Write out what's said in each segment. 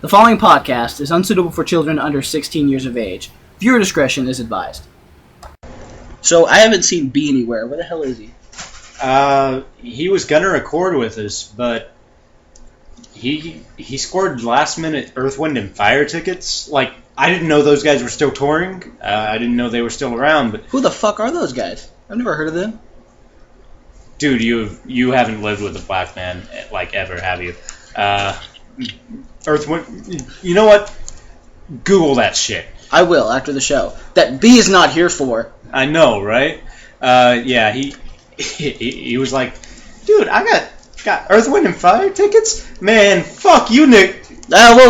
The following podcast is unsuitable for children under 16 years of age. Viewer discretion is advised. So, I haven't seen B anywhere. Where the hell is he? He was gonna record with us, but he scored last-minute Earth, Wind, and Fire tickets. Like, I didn't know those guys were still touring. I didn't know they were still around. But who the fuck are those guys? I've never heard of them. Dude, you haven't lived with a black man, like, ever, have you? Earth, Wind... You know what? Google that shit. I will, after the show. That B is not here for. I know, right? Yeah, he was like, dude, I got Earth, Wind, and Fire tickets? Man, fuck you, Nick. Whoa.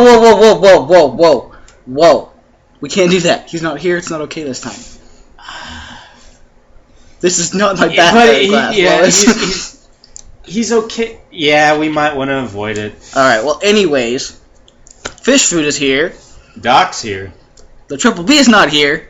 We can't do that. He's not here. It's not okay this time. This is not my bad class. He's okay. Yeah, we might want to avoid it. Alright, well, anyways, Fishfood is here. Doc's here. The Triple B is not here.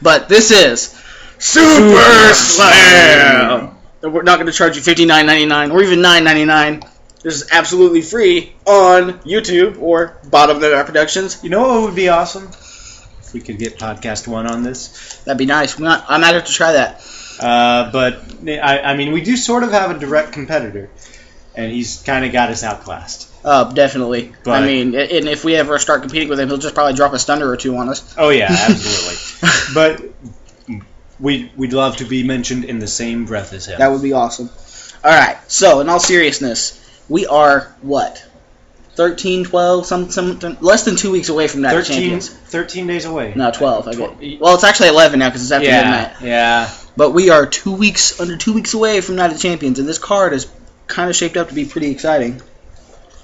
But this is Super Slam! We're not going to charge you $59.99 or even $9.99. This is absolutely free on YouTube or Bottom of our Productions. You know what would be awesome? If we could get Podcast 1 on this. That'd be nice. I might have to try that. But, I mean, we do sort of have a direct competitor. And he's kind of got us outclassed. Definitely. But, I mean, and if we ever start competing with him, he'll just probably drop a stunner or two on us. Oh, yeah, absolutely. But we'd love to be mentioned in the same breath as him. That would be awesome. Alright, so, in all seriousness, we are, what? 13, 12, something less than 2 weeks away from Night of Champions. 13 days away. No, 12. Well, it's actually 11 now because it's after midnight. Yeah. But we are under 2 weeks away from Night of Champions, and this card is kind of shaped up to be pretty exciting.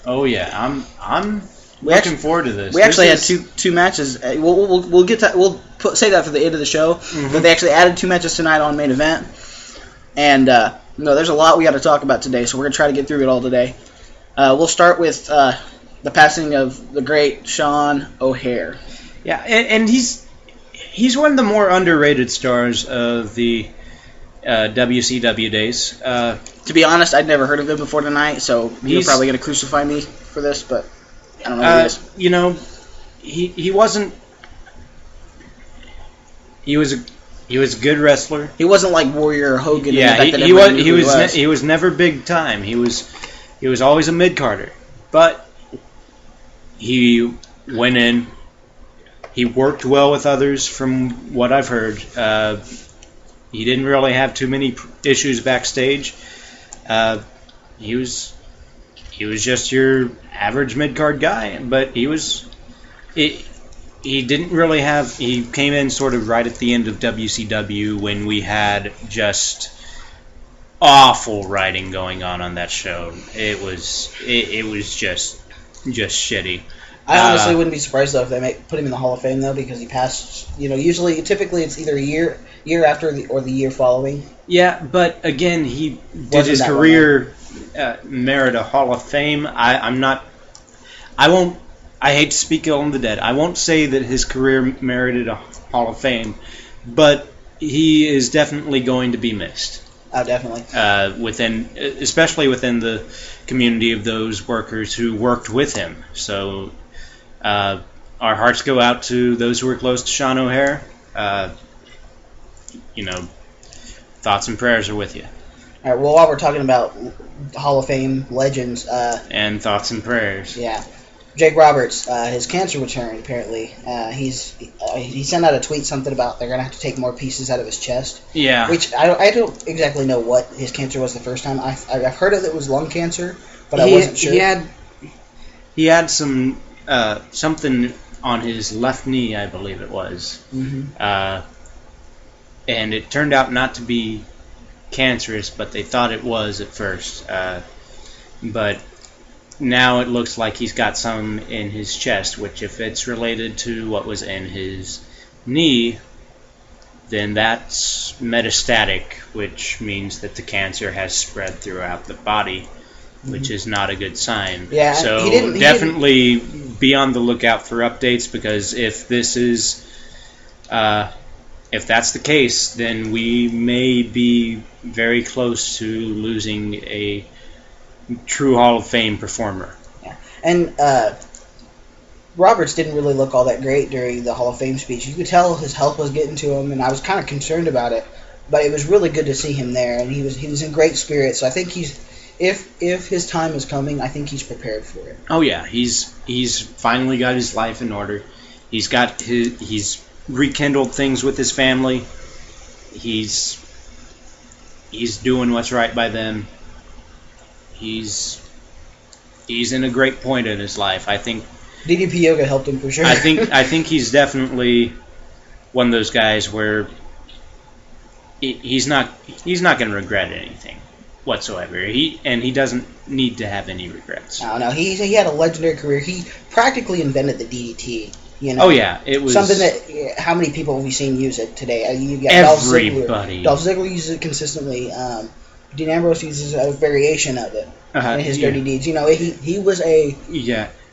Oh yeah, I'm looking forward to this. We actually had two matches. We'll get to say that for the end of the show. Mm-hmm. But they actually added 2 matches tonight on main event, and there's a lot we got to talk about today. So we're gonna try to get through it all today. We'll start with the passing of the great Sean O'Hare. Yeah, and he's one of the more underrated stars of the WCW days. To be honest, I'd never heard of him before tonight, so he's probably going to crucify me for this, but I don't know who he is. You know, he wasn't... He was a good wrestler. He wasn't like Warrior or Hogan. Yeah, he was never big time. He was always a mid-carder. But he went in. He worked well with others from what I've heard. He didn't really have too many issues backstage. He was just your average mid-card guy, but he didn't really have... He came in sort of right at the end of WCW when we had just awful writing going on that show. It was just shitty. I honestly wouldn't be surprised though if they put him in the Hall of Fame though, because he passed. Typically it's either a year after or the year following. Yeah, but again, he did his career merit a Hall of Fame. I hate to speak ill on the dead. I won't say that his career merited a Hall of Fame, but he is definitely going to be missed. Definitely. Especially within the community of those workers who worked with him. So, our hearts go out to those who were close to Sean O'Hare. Thoughts and prayers are with you. All right. Well, while we're talking about Hall of Fame legends, and thoughts and prayers. Yeah. Jake Roberts, his cancer returned. Apparently, he sent out a tweet something about they're gonna have to take more pieces out of his chest. Yeah. Which I don't exactly know what his cancer was the first time. I've heard it was lung cancer, but I wasn't sure. He had some something on his left knee, I believe it was. Mm-hmm. And it turned out not to be cancerous, but they thought it was at first. But now it looks like he's got some in his chest, which if it's related to what was in his knee, then that's metastatic, which means that the cancer has spread throughout the body, which is not a good sign. Yeah, so definitely be on the lookout for updates, because if this is... if that's the case, then we may be very close to losing a true Hall of Fame performer. Yeah. And Roberts didn't really look all that great during the Hall of Fame speech. You could tell his health was getting to him, and I was kind of concerned about it. But it was really good to see him there, and he was in great spirits. So I think if his time is coming, I think he's prepared for it. Oh yeah, he's finally got his life in order. He's rekindled things with his family. He's doing what's right by them. He's in a great point in his life. I think DDP Yoga helped him for sure. I think he's definitely one of those guys where he's not going to regret anything whatsoever. He doesn't need to have any regrets. No, he had a legendary career. He practically invented the DDT. You know? Oh yeah, it was something that how many people have we seen use it today? You got everybody. Dolph Ziggler uses it consistently. Dean Ambrose uses a variation of it in his Dirty Deeds. You know, he was a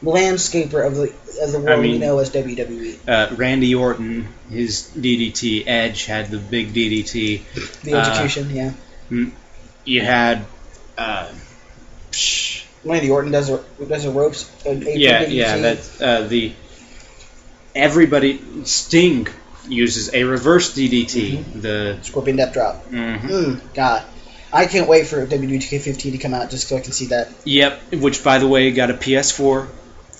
landscaper of the world we know as WWE. Randy Orton, his DDT. Edge had the big DDT. The execution, yeah. You had Randy Orton does a ropes. That's everybody. Sting uses a reverse DDT. The Scorpion Death Drop. God. I can't wait for WWE 2K15 to come out just so I can see that. Yep, which, by the way, got a PS4.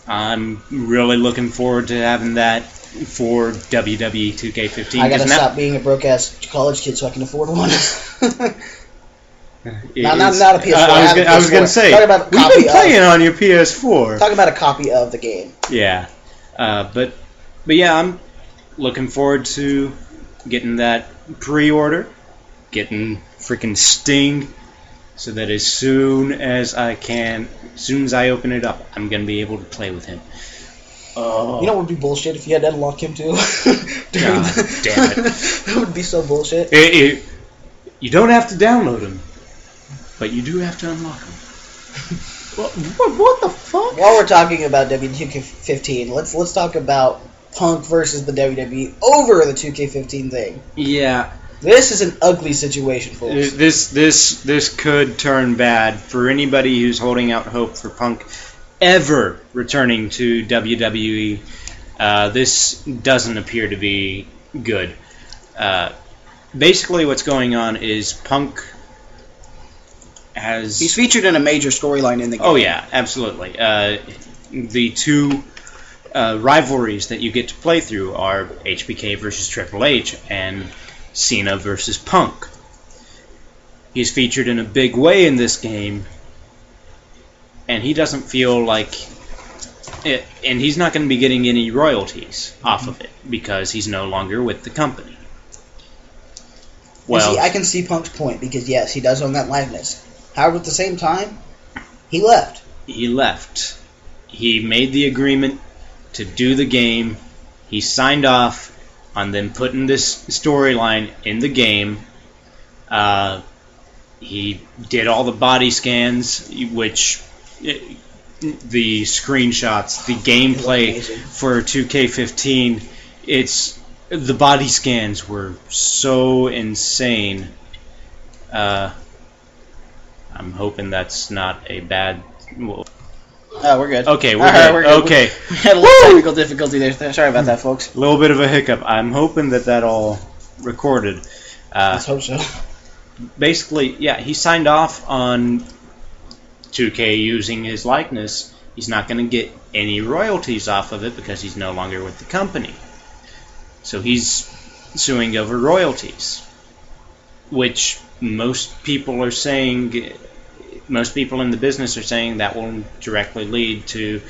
I'm really looking forward to having that for WWE 2K15. I gotta stop being a broke-ass college kid so I can afford one. Not a PS4. I was going to say, we've been playing on your PS4. Talking about a copy of the game. Yeah. But yeah, I'm looking forward to getting that pre-order, getting freaking Sting, so that as soon as I open it up, I'm going to be able to play with him. Oh. You know what would be bullshit if you had to unlock him too? God damn it. That would be so bullshit. You don't have to download him, but you do have to unlock him. What the fuck? While we're talking about WWE 2K15, let's talk about Punk versus the WWE over the 2K15 thing. Yeah. This is an ugly situation, folks. This could turn bad for anybody who's holding out hope for Punk ever returning to WWE. This doesn't appear to be good. Basically, what's going on is Punk he's featured in a major storyline in the game. Oh yeah, absolutely. The two rivalries that you get to play through are HBK versus Triple H and Cena versus Punk. He's featured in a big way in this game, and he doesn't feel like it, and he's not going to be getting any royalties off of it because he's no longer with the company. Well, I can see Punk's point because yes, he does own that likeness. However, at the same time, he left. He made the agreement to do the game. He signed off on them putting this storyline in the game. He did all the body scans, which the screenshots, the gameplay for 2K15, the body scans were so insane. I'm hoping that's not a bad... Oh, we're good. Okay, we're good. We're good. Okay. We had a little technical difficulty there. Sorry about that, folks. A little bit of a hiccup. I'm hoping that all recorded. Let's hope so. Basically, yeah, he signed off on 2K using his likeness. He's not going to get any royalties off of it because he's no longer with the company. So he's suing over royalties, which most people are saying... Most people in the business are saying that will directly lead to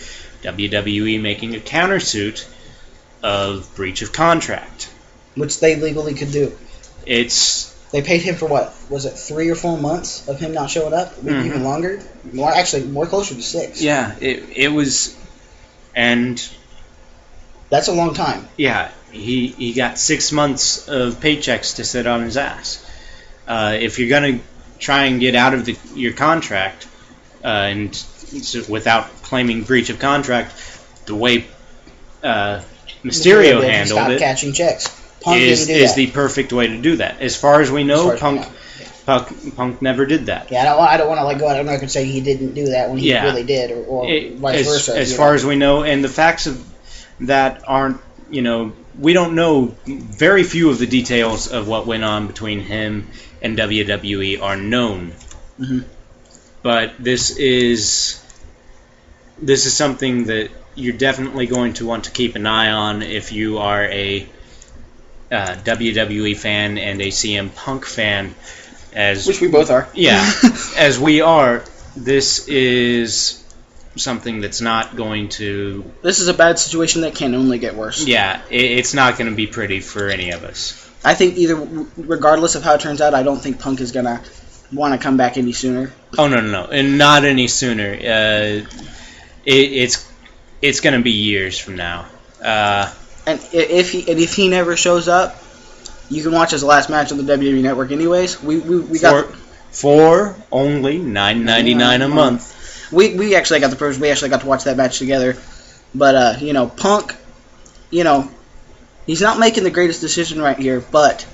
WWE making a countersuit of breach of contract. Which they legally could do. They paid him for what? Was it 3 or 4 months of him not showing up? Maybe even longer? More closer to 6. Yeah, it was... And... That's a long time. Yeah, he got 6 months of paychecks to sit on his ass. If you're going to try and get out of your contract and without claiming breach of contract, the way Mysterio handled it catching checks. is the perfect way to do that. As far as we know, Punk never did that. Yeah, I don't want to go out and say he didn't do that when he really did, or vice versa. As far as we know, and the facts of that aren't, we don't know. Very few of the details of what went on between him and WWE are known. Mm-hmm. But this is something that you're definitely going to want to keep an eye on if you are a WWE fan and a CM Punk fan, which we both are. Yeah, as we are. This is something that's not going to... This is a bad situation that can only get worse. Yeah, it's not going to be pretty for any of us. I think regardless of how it turns out, I don't think Punk is going to want to come back any sooner. Oh, no. And not any sooner. It's going to be years from now. And if he never shows up, you can watch his last match on the WWE Network anyways. We got... For only $9.99 a month. We actually got the privilege. We actually got to watch that match together. But Punk, he's not making the greatest decision right here. But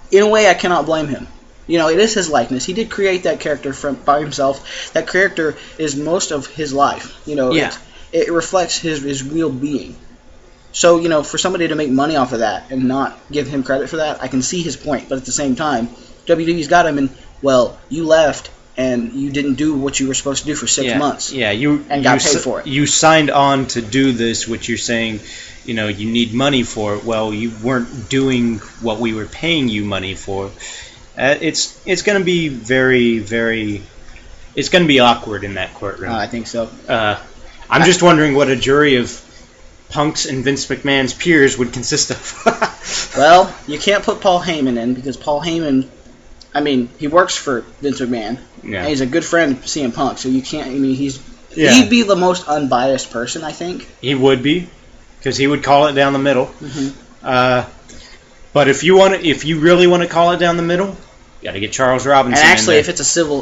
in a way, I cannot blame him. It is his likeness. He did create that character by himself. That character is most of his life. Yeah. It reflects his real being. So for somebody to make money off of that and not give him credit for that, I can see his point. But at the same time, WWE's got him, and you left and you didn't do what you were supposed to do for 6 months. Yeah, and got paid for it. You signed on to do this, which you're saying, you need money for. Well, you weren't doing what we were paying you money for. It's going to be very, very. It's going to be awkward in that courtroom. I think so. I'm just wondering what a jury of Punk's and Vince McMahon's peers would consist of. Well, you can't put Paul Heyman in because Paul Heyman, he works for Vince McMahon. Yeah. And he's a good friend of CM Punk, so you can't. He'd be the most unbiased person, I think. He would be, because he would call it down the middle. Mm-hmm. But if you really want to call it down the middle, you got to get Charles Robinson. And actually, in if it's a civil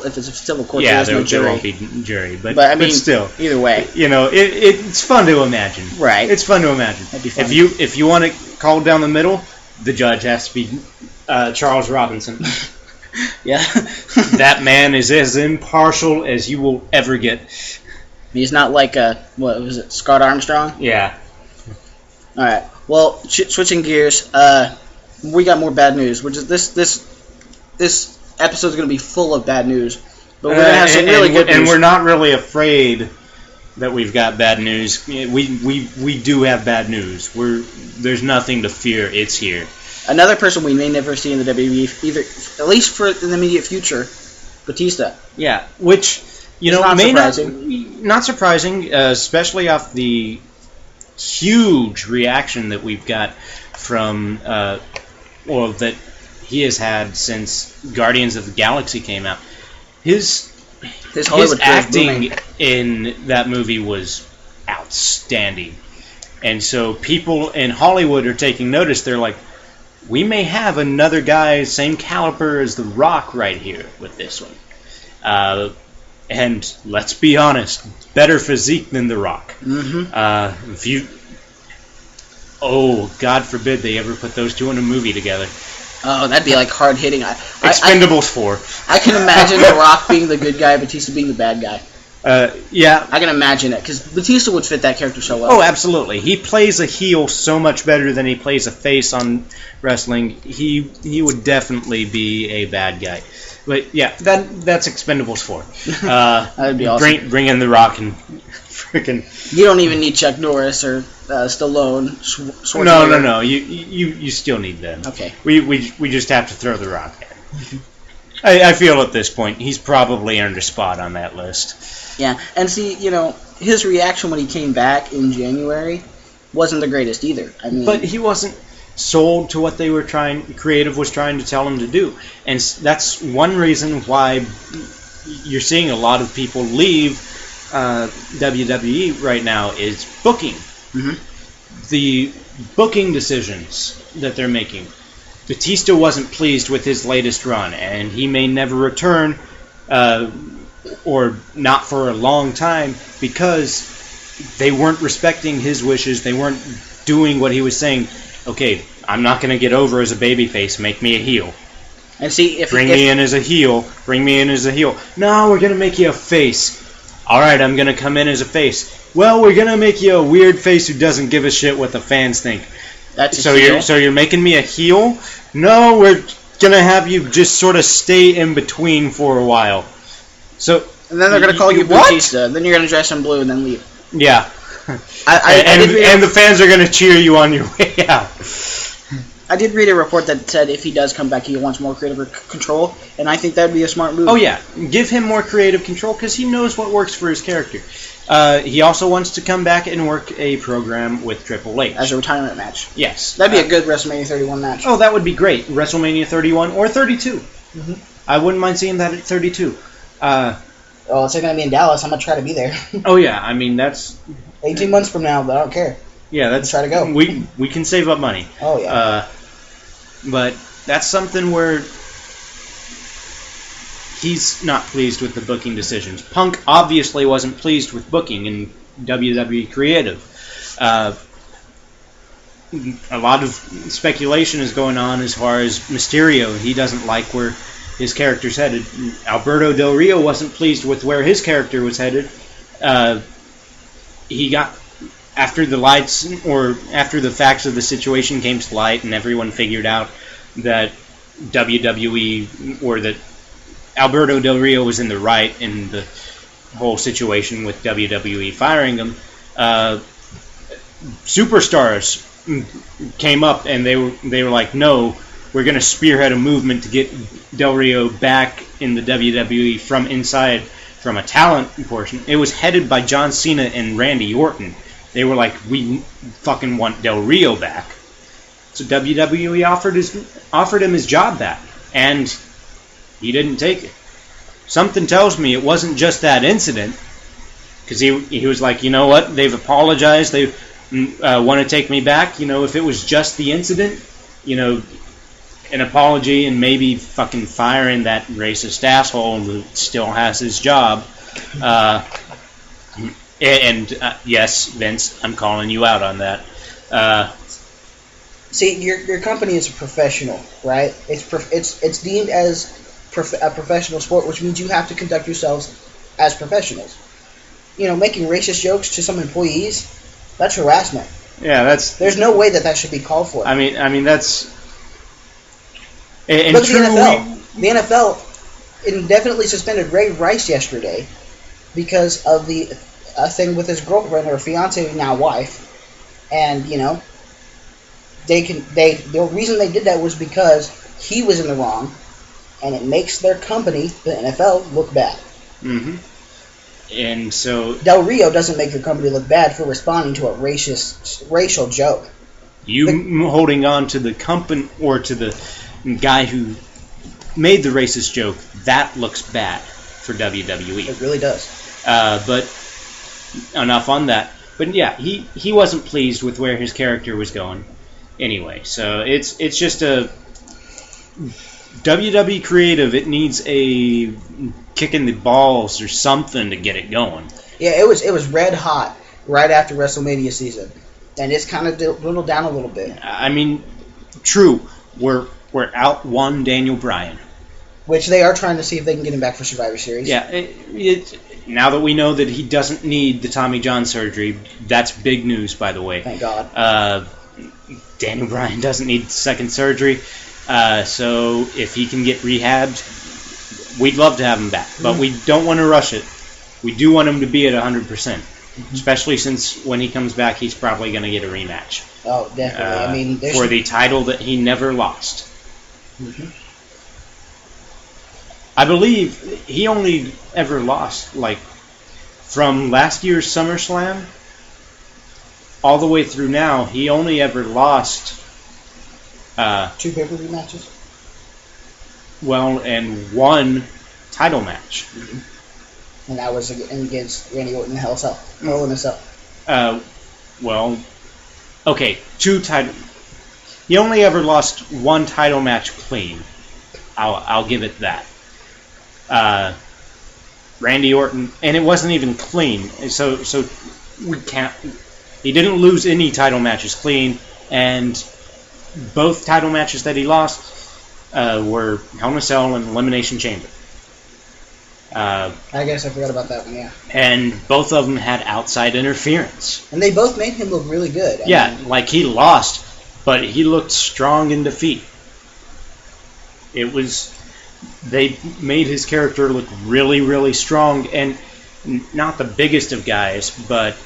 court, yeah, there's no jury. there won't be jury. But still, either way, it's fun to imagine. Right. It's fun to imagine. That'd be fun. If you want to call it down the middle, the judge has to be Charles Robinson. Yeah. That man is as impartial as you will ever get. He's not like Scott Armstrong? Yeah. All right. Well, switching gears, we got more bad news. Which is this episode is going to be full of bad news, but we're going to have some really good news. And we're not really afraid that we've got bad news. We do have bad news. There's nothing to fear. It's here. Another person we may never see in the WWE, either at least for in the immediate future, Batista. Yeah, which not may surprising. not surprising, especially off the huge reaction that we've got from that he has had since Guardians of the Galaxy came out. His acting in that movie was outstanding, and so people in Hollywood are taking notice. They're like, we may have another guy same caliber as The Rock right here with this one. And let's be honest, better physique than The Rock. Mm-hmm. God forbid they ever put those two in a movie together. Oh, that'd be like hard hitting. Expendables 4. I can imagine The Rock being the good guy, Batista being the bad guy. Yeah. I can imagine it, because Batista would fit that character so well. Oh, absolutely. He plays a heel so much better than he plays a face on wrestling. He would definitely be a bad guy. But yeah, that's Expendables 4. That'd be awesome. Bring in The Rock and freaking... You don't even need Chuck Norris or Stallone. No. You still need them. Okay. We just have to throw The Rock in. I feel at this point he's probably earned a spot on that list. Yeah, and see, his reaction when he came back in January wasn't the greatest either. But he wasn't sold to what they were creative was trying to tell him to do, and that's one reason why you're seeing a lot of people leave WWE right now is booking. Mm-hmm. The booking decisions that they're making. Batista wasn't pleased with his latest run, and he may never return, or not for a long time, because they weren't respecting his wishes. They weren't doing what he was saying. Okay, I'm not going to get over as a babyface. Make me a heel. And see, Bring me in as a heel. No, we're going to make you a face. all right, I'm going to come in as a face. Well, we're going to make you a weird face who doesn't give a shit what the fans think. That's you're making me a heel? No, we're going to have you just sort of stay in between for a while. So, and then they're going to call you Batista. Then you're going to dress in blue and then leave. Yeah. And the fans are going to cheer you on your way out. I did read a report that said if he does come back, he wants more creative control, and I think that would be a smart move. Oh, yeah. Give him more creative control because he knows what works for his character. He also wants to come back and work a program with Triple H. As a retirement match. Yes. That'd be a good WrestleMania 31 match. Oh, that would be great. WrestleMania 31 or 32. Mm-hmm. I wouldn't mind seeing that at 32. It's going to be in Dallas. I'm going to try to be there. Oh, yeah. I mean, that's... 18 months from now, but I don't care. Yeah, that's... Try to go. We can save up money. Oh, yeah. But that's something where he's not pleased with the booking decisions. Punk obviously wasn't pleased with booking in WWE Creative. A lot of speculation is going on as far as Mysterio. He doesn't like where his character's headed. Alberto Del Rio wasn't pleased with where his character was headed. He got... After the lights, or after the facts of the situation came to light and everyone figured out that WWE, or that Alberto Del Rio was in the right in the whole situation with WWE firing him, superstars came up and they were like, no, we're going to spearhead a movement to get Del Rio back in the WWE from inside, from a talent portion. It was headed by John Cena and Randy Orton. They were like, we fucking want Del Rio back. So WWE offered him his job back, and he didn't take it. Something tells me it wasn't just that incident, because he was like, you know what, they've apologized, they want to take me back. You know, if it was just the incident, you know, an apology and maybe fucking firing that racist asshole who still has his job. Yes, Vince, I'm calling you out on that. See, your company is a professional, right? It's deemed as a professional sport, which means you have to conduct yourselves as professionals. You know, making racist jokes to some employees, that's harassment. Yeah, there's no way that should be called for. I mean that's. Look at the NFL. The NFL indefinitely suspended Ray Rice yesterday because of the thing with his girlfriend or fiance, now wife, and you know, the reason they did that was because he was in the wrong, and it makes their company, the NFL, look bad. Mm-hmm. And so Del Rio doesn't make your company look bad for responding to a racial joke. Holding on to the company or to the guy who made the racist joke, that looks bad for WWE. It really does. But enough on that. But yeah, he wasn't pleased with where his character was going. Anyway, so it's just a WWE Creative. It needs a kick in the balls or something to get it going. Yeah, it was red hot right after WrestleMania season, and it's kind of dwindled down a little bit. I mean, true. We're out one Daniel Bryan, which they are trying to see if they can get him back for Survivor Series. Yeah, now that we know that he doesn't need the Tommy John surgery, that's big news, by the way. Thank God. Daniel Bryan doesn't need second surgery, so if he can get rehabbed, we'd love to have him back. But we don't want to rush it. We do want him to be at 100%, especially since when he comes back, he's probably going to get a rematch. Oh, definitely. For the title that he never lost. Mm-hmm. I believe he only ever lost, like, from last year's SummerSlam all the way through now, he only ever lost 2 pay-per-view matches? Well, and 1 title match. Mm-hmm. And that was against Randy Orton in Hell in a Cell. Well, okay, 2 title. He only ever lost 1 title match clean. I'll give it that. Randy Orton, and it wasn't even clean. So we can't. He didn't lose any title matches clean, and both title matches that he lost were Hell in a Cell and Elimination Chamber. I guess I forgot about that one, yeah. And both of them had outside interference. And they both made him look really good. I mean, like he lost, but he looked strong in defeat. They made his character look really, really strong, and not the biggest of guys, but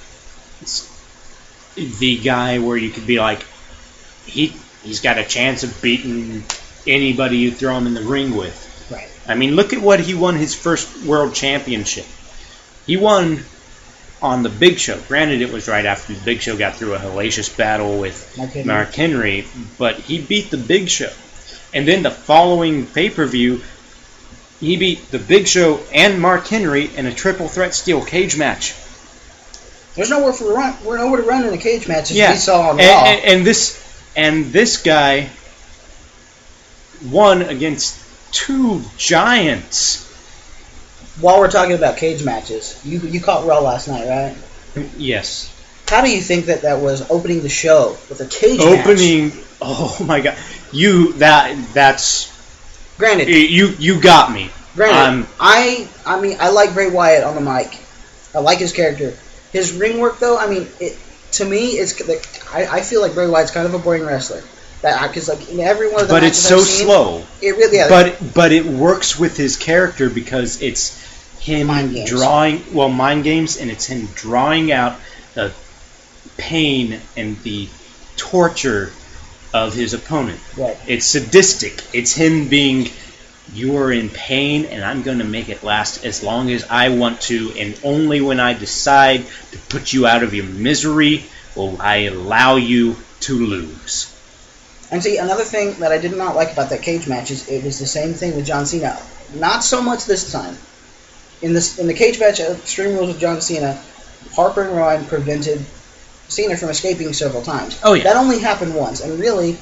the guy where you could be like, he's got a chance of beating anybody you throw him in the ring with. Right. I mean, look at what he won his first world championship. He won on the Big Show. Granted, it was right after the Big Show got through a hellacious battle with Mark Henry, but he beat the Big Show. And then the following pay-per-view, he beat the Big Show and Mark Henry in a triple threat steel cage match. There's nowhere to run in a cage match, as we saw on Raw. And this guy won against two giants. While we're talking about cage matches, you caught Raw last night, right? Yes. How do you think that was opening the show with a cage match? Oh my God! That's. Granted, you got me. Granted, I mean I like Bray Wyatt on the mic. I like his character. His ring work, though, I mean, to me, I feel like Bray Wyatt's kind of a boring wrestler. Because like in every one of the but matches it's so I've seen, slow. It really, yeah. But it works with his character because it's him mind games, and it's him drawing out the pain and the torture of his opponent. Right. It's sadistic. It's him being, you are in pain, and I'm going to make it last as long as I want to, and only when I decide to put you out of your misery will I allow you to lose. And see, another thing that I did not like about that cage match is it was the same thing with John Cena. Not so much this time. In the cage match at Extreme Rules with John Cena, Harper and Ryan prevented Cena from escaping several times. Oh, yeah. That only happened once, and really,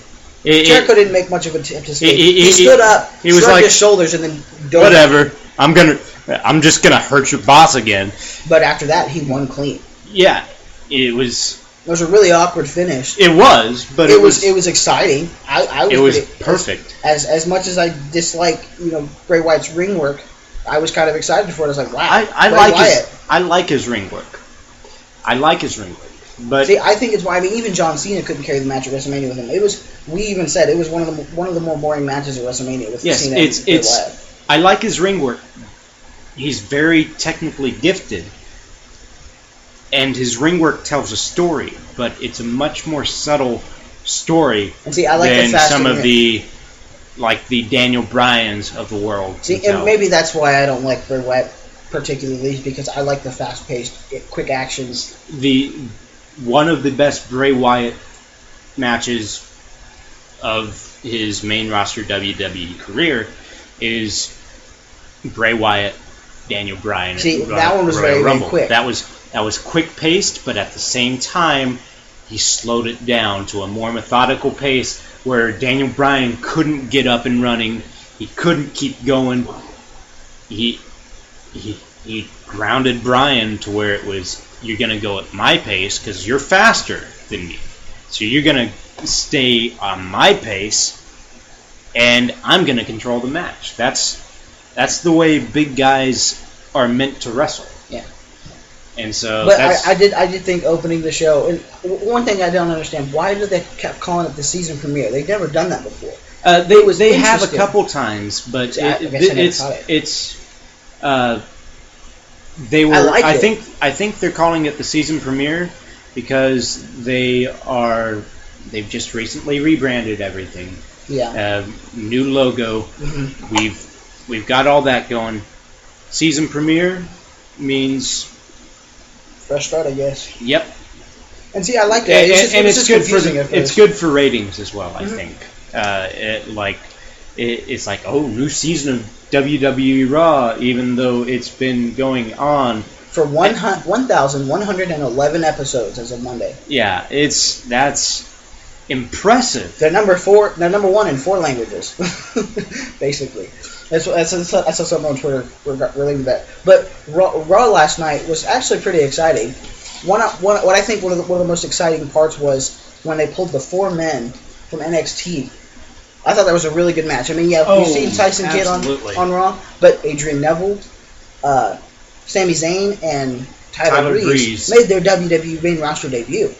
Jericho didn't make much of an attempt to escape. He stood up, was shrugged like, his shoulders, and then dove. Whatever. I'm just gonna hurt your boss again. But after that, he won clean. Yeah, it was. It was a really awkward finish. It was, but it was exciting. It was perfect. As much as I dislike Bray Wyatt's ring work, I was kind of excited for it. I was like, wow, I like his ring work. But see, I think it's why. I mean, even John Cena couldn't carry the match at WrestleMania with him. It was. We even said it was one of the more boring matches at WrestleMania with Cena and Bray Wyatt. I like his ring work. He's very technically gifted, and his ring work tells a story, but it's a much more subtle story than some of the Daniel Bryans of the world. See, and maybe that's why I don't like Bray Wyatt particularly, because I like the fast-paced, quick actions. One of the best Bray Wyatt matches of his main roster WWE career is Bray Wyatt, Daniel Bryan. See, that one was very, very quick. That was quick-paced, but at the same time, he slowed it down to a more methodical pace where Daniel Bryan couldn't get up and running. He couldn't keep going. He grounded Bryan to where it was, you're going to go at my pace because you're faster than me. So you're going to stay on my pace, and I'm going to control the match. That's the way big guys are meant to wrestle. Yeah. And so, but I did think opening the show. And one thing I don't understand: why did they kept calling it the season premiere? They've never done that before. They have a couple times, but they were. I think they're calling it the season premiere because they've just recently rebranded everything. Yeah. New logo. Mm-hmm. We've got all that going. Season premiere means fresh start, I guess. Yep. And see, I like that. It's good for ratings as well. I Mm-hmm. think. It's like, oh, new season of WWE Raw, even though it's been going on for 1,111 episodes as of Monday. Yeah, that's impressive. They're number 4. They're number 1 in 4 languages, basically. I saw something on Twitter relating to that. But Raw last night was actually pretty exciting. What I think one of the most exciting parts was when they pulled the 4 men from NXT. I thought that was a really good match. I mean, you've seen Tyson Kidd on Raw, but Adrian Neville, Sami Zayn and Tyler Breeze made their WWE main roster debut.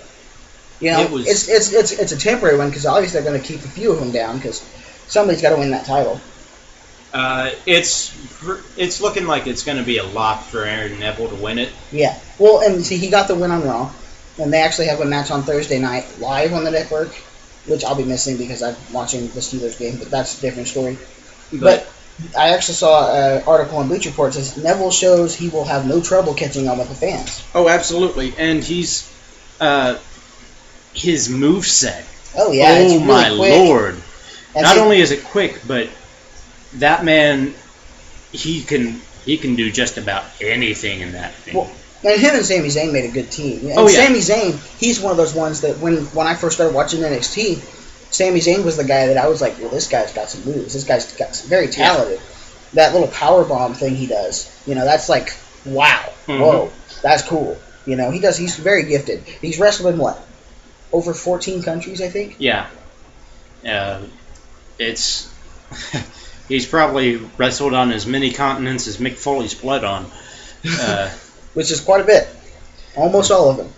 You know, it's a temporary one because obviously they're going to keep a few of them down because somebody's got to win that title. It's looking like it's going to be a lock for Aaron Neville to win it. Yeah. Well, and see, he got the win on Raw, and they actually have a match on Thursday night live on the network, which I'll be missing because I'm watching the Steelers game, but that's a different story. But I actually saw an article on Bleacher Report that says Neville shows he will have no trouble catching on with the fans. Oh, absolutely. And he's... his moveset. Oh, yeah. Oh, really my quick. Lord. And not only is it quick, but that man, he can do just about anything in that thing. Well, and him and Sami Zayn made a good team. And oh, yeah. Sami Zayn, he's one of those ones that when I first started watching NXT, Sami Zayn was the guy that I was like, well, this guy's got some moves. This guy's very talented. Yeah. That little power bomb thing he does, that's like, wow, whoa, that's cool. He's very gifted. He's wrestled in what? Over 14 countries, I think? Yeah. He's probably wrestled on as many continents as Mick Foley's bled on. Which is quite a bit. Almost all of them.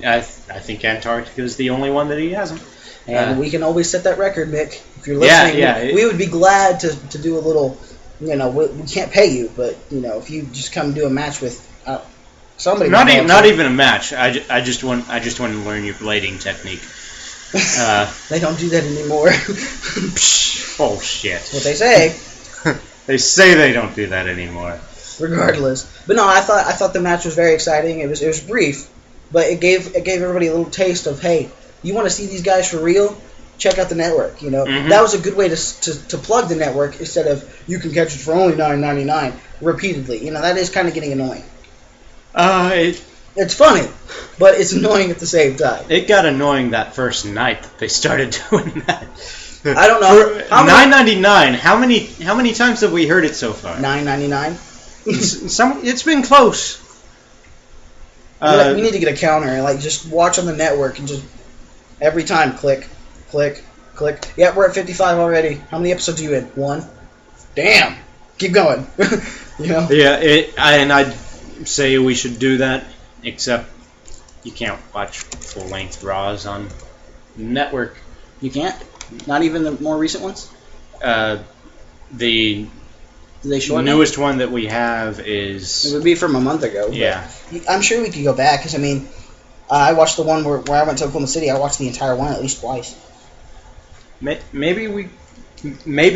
I think Antarctica is the only one that he hasn't. And we can always set that record, Mick. If you're listening, we would be glad to do a little, we can't pay you, but, if you just come do a match with somebody. Not even a match. I just want to learn your blading technique. They don't do that anymore. Bullshit. That's what they say. They say they don't do that anymore. Regardless, but no, I thought the match was very exciting. It was brief, but it gave everybody a little taste of, hey, you want to see these guys for real? Check out the network. That was a good way to plug the network instead of you can catch it for only $9.99 repeatedly. That is kind of getting annoying. It's funny, but it's annoying at the same time. It got annoying that first night that they started doing that. I don't know. $9.99. How many times have we heard it so far? $9.99. It's been close. We need to get a counter and just watch on the network and just every time click, click, click. Yeah, we're at 55 already. How many episodes are you in? 1. Damn. Keep going. Yeah, and I'd say we should do that, except you can't watch full-length Raws on network. You can't? Not even the more recent ones? The newest one that we have is... It would be from a month ago. Yeah. I'm sure we could go back, because, I watched the one where I went to Oklahoma City. I watched the entire one at least twice. Maybe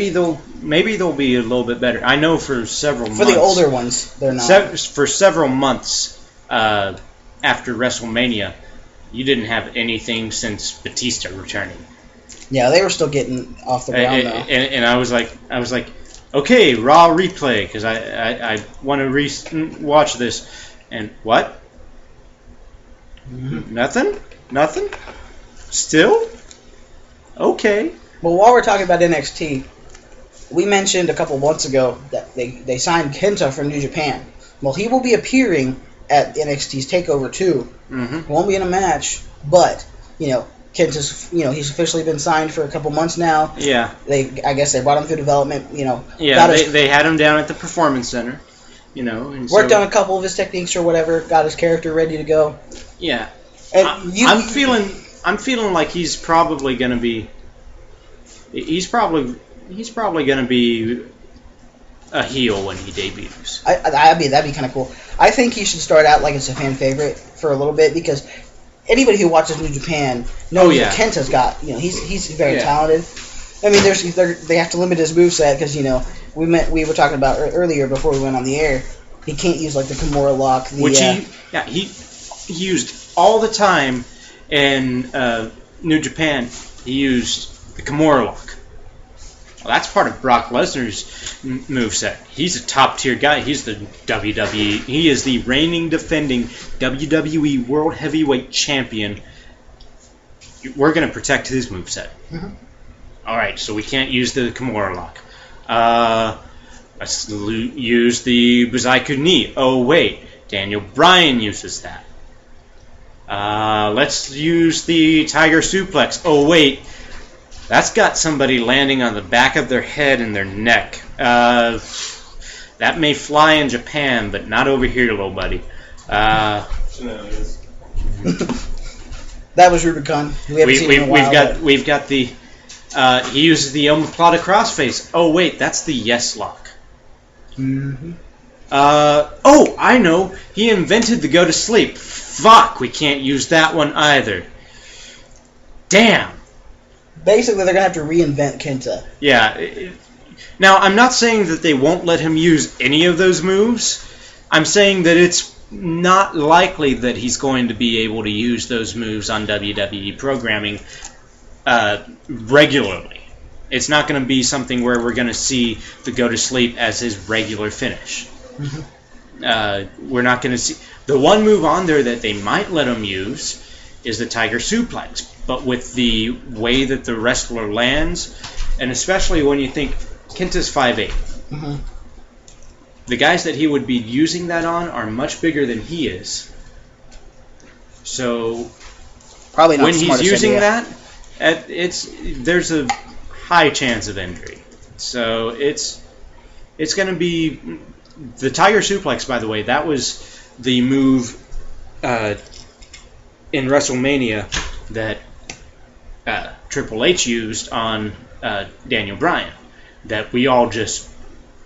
they'll be a little bit better. I know for several months... For the older ones, they're not. For several months after WrestleMania, you didn't have anything since Batista returning. Yeah, they were still getting off the ground, though. And I was like, okay, Raw replay, because I want to watch this. And what? Nothing? Still? Okay. Well, while we're talking about NXT, we mentioned a couple months ago that they signed Kenta from New Japan. Well, he will be appearing at NXT's TakeOver 2. Mm-hmm. Won't be in a match, but, Kenta's, he's officially been signed for a couple months now. Yeah. I guess they brought him through development, Yeah, they had him down at the Performance Center, and worked on a couple of his techniques or whatever, got his character ready to go. Yeah. And I'm feeling like he's probably going to be... He's probably going to be a heel when he debuts. That'd be kind of cool. I think he should start out like it's a fan favorite for a little bit because anybody who watches New Japan knows that Kenta's got, he's very talented. They have to limit his moveset because, we were talking about earlier before we went on the air. He can't use the Kimura lock. He used all the time in New Japan. He used the Kimura lock. Well, that's part of Brock Lesnar's moveset. He's a top-tier guy. He's the WWE. He is the reigning, defending WWE World Heavyweight Champion. We're going to protect his moveset. Mm-hmm. All right, so we can't use the Kimura lock. Let's use the Buzaiku knee. Oh, wait. Daniel Bryan uses that. Let's use the Tiger suplex. Oh, wait. That's got somebody landing on the back of their head and their neck. That may fly in Japan, but not over here, little buddy. Shenanigans. That was Rubicon. We've got the. He uses the omoplata crossface. Oh wait, that's the yes lock. Mm-hmm. Oh, I know. He invented the go to sleep. Fuck, we can't use that one either. Damn. Basically, they're going to have to reinvent Kenta. Yeah. Now, I'm not saying that they won't let him use any of those moves. I'm saying that it's not likely that he's going to be able to use those moves on WWE programming regularly. It's not going to be something where we're going to see the go to sleep as his regular finish. Mm-hmm. We're not going to see... The one move on there that they might let him use is the Tiger Suplex. But with the way that the wrestler lands, and especially when you think Kenta's 5'8", mm-hmm. the guys that he would be using that on are much bigger than he is. So probably not when he's using idea. that, there's a high chance of injury. So it's going to be the Tiger Suplex. By the way, that was the move in WrestleMania that Triple H used on Daniel Bryan. That we all just,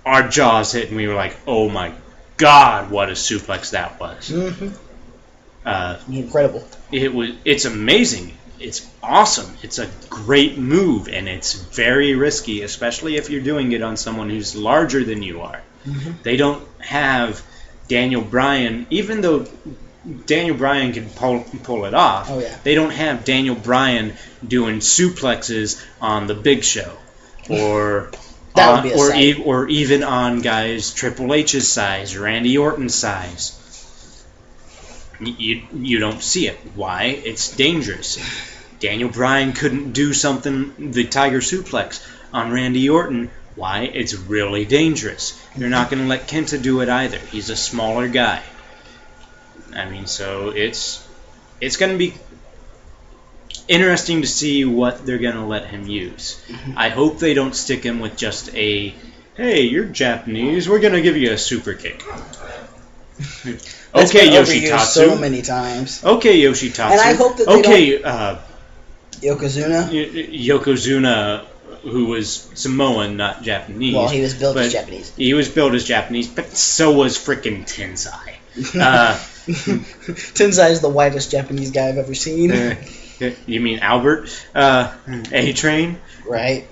our jaws hit and we were like, oh my God, what a suplex that was. Mm-hmm. Incredible. It's amazing. It's awesome. It's a great move, and it's very risky, especially if you're doing it on someone who's larger than you are. Mm-hmm. They don't have Daniel Bryan, even though Daniel Bryan can pull it off. Oh, yeah. They don't have Daniel Bryan doing suplexes on the Big Show, or or even on guys Triple H's size, Randy Orton's size. You don't see it. Why? It's dangerous. Daniel Bryan couldn't do something, the Tiger Suplex, on Randy Orton. Why? It's really dangerous. You're not going to let Kenta do it either. He's a smaller guy. I mean, so it's going to be interesting to see what they're going to let him use. I hope they don't stick him with just a, hey, you're Japanese, we're going to give you a super kick. Okay, Yoshitatsu. So many times. Okay, Yoshitatsu. And I hope that they don't... Yokozuna? Yokozuna, who was Samoan, not Japanese. Well, he was built as Japanese. He was built as Japanese, but so was frickin' Tensai. Tensai is the whitest Japanese guy I've ever seen. You mean Albert? A-Train? Right.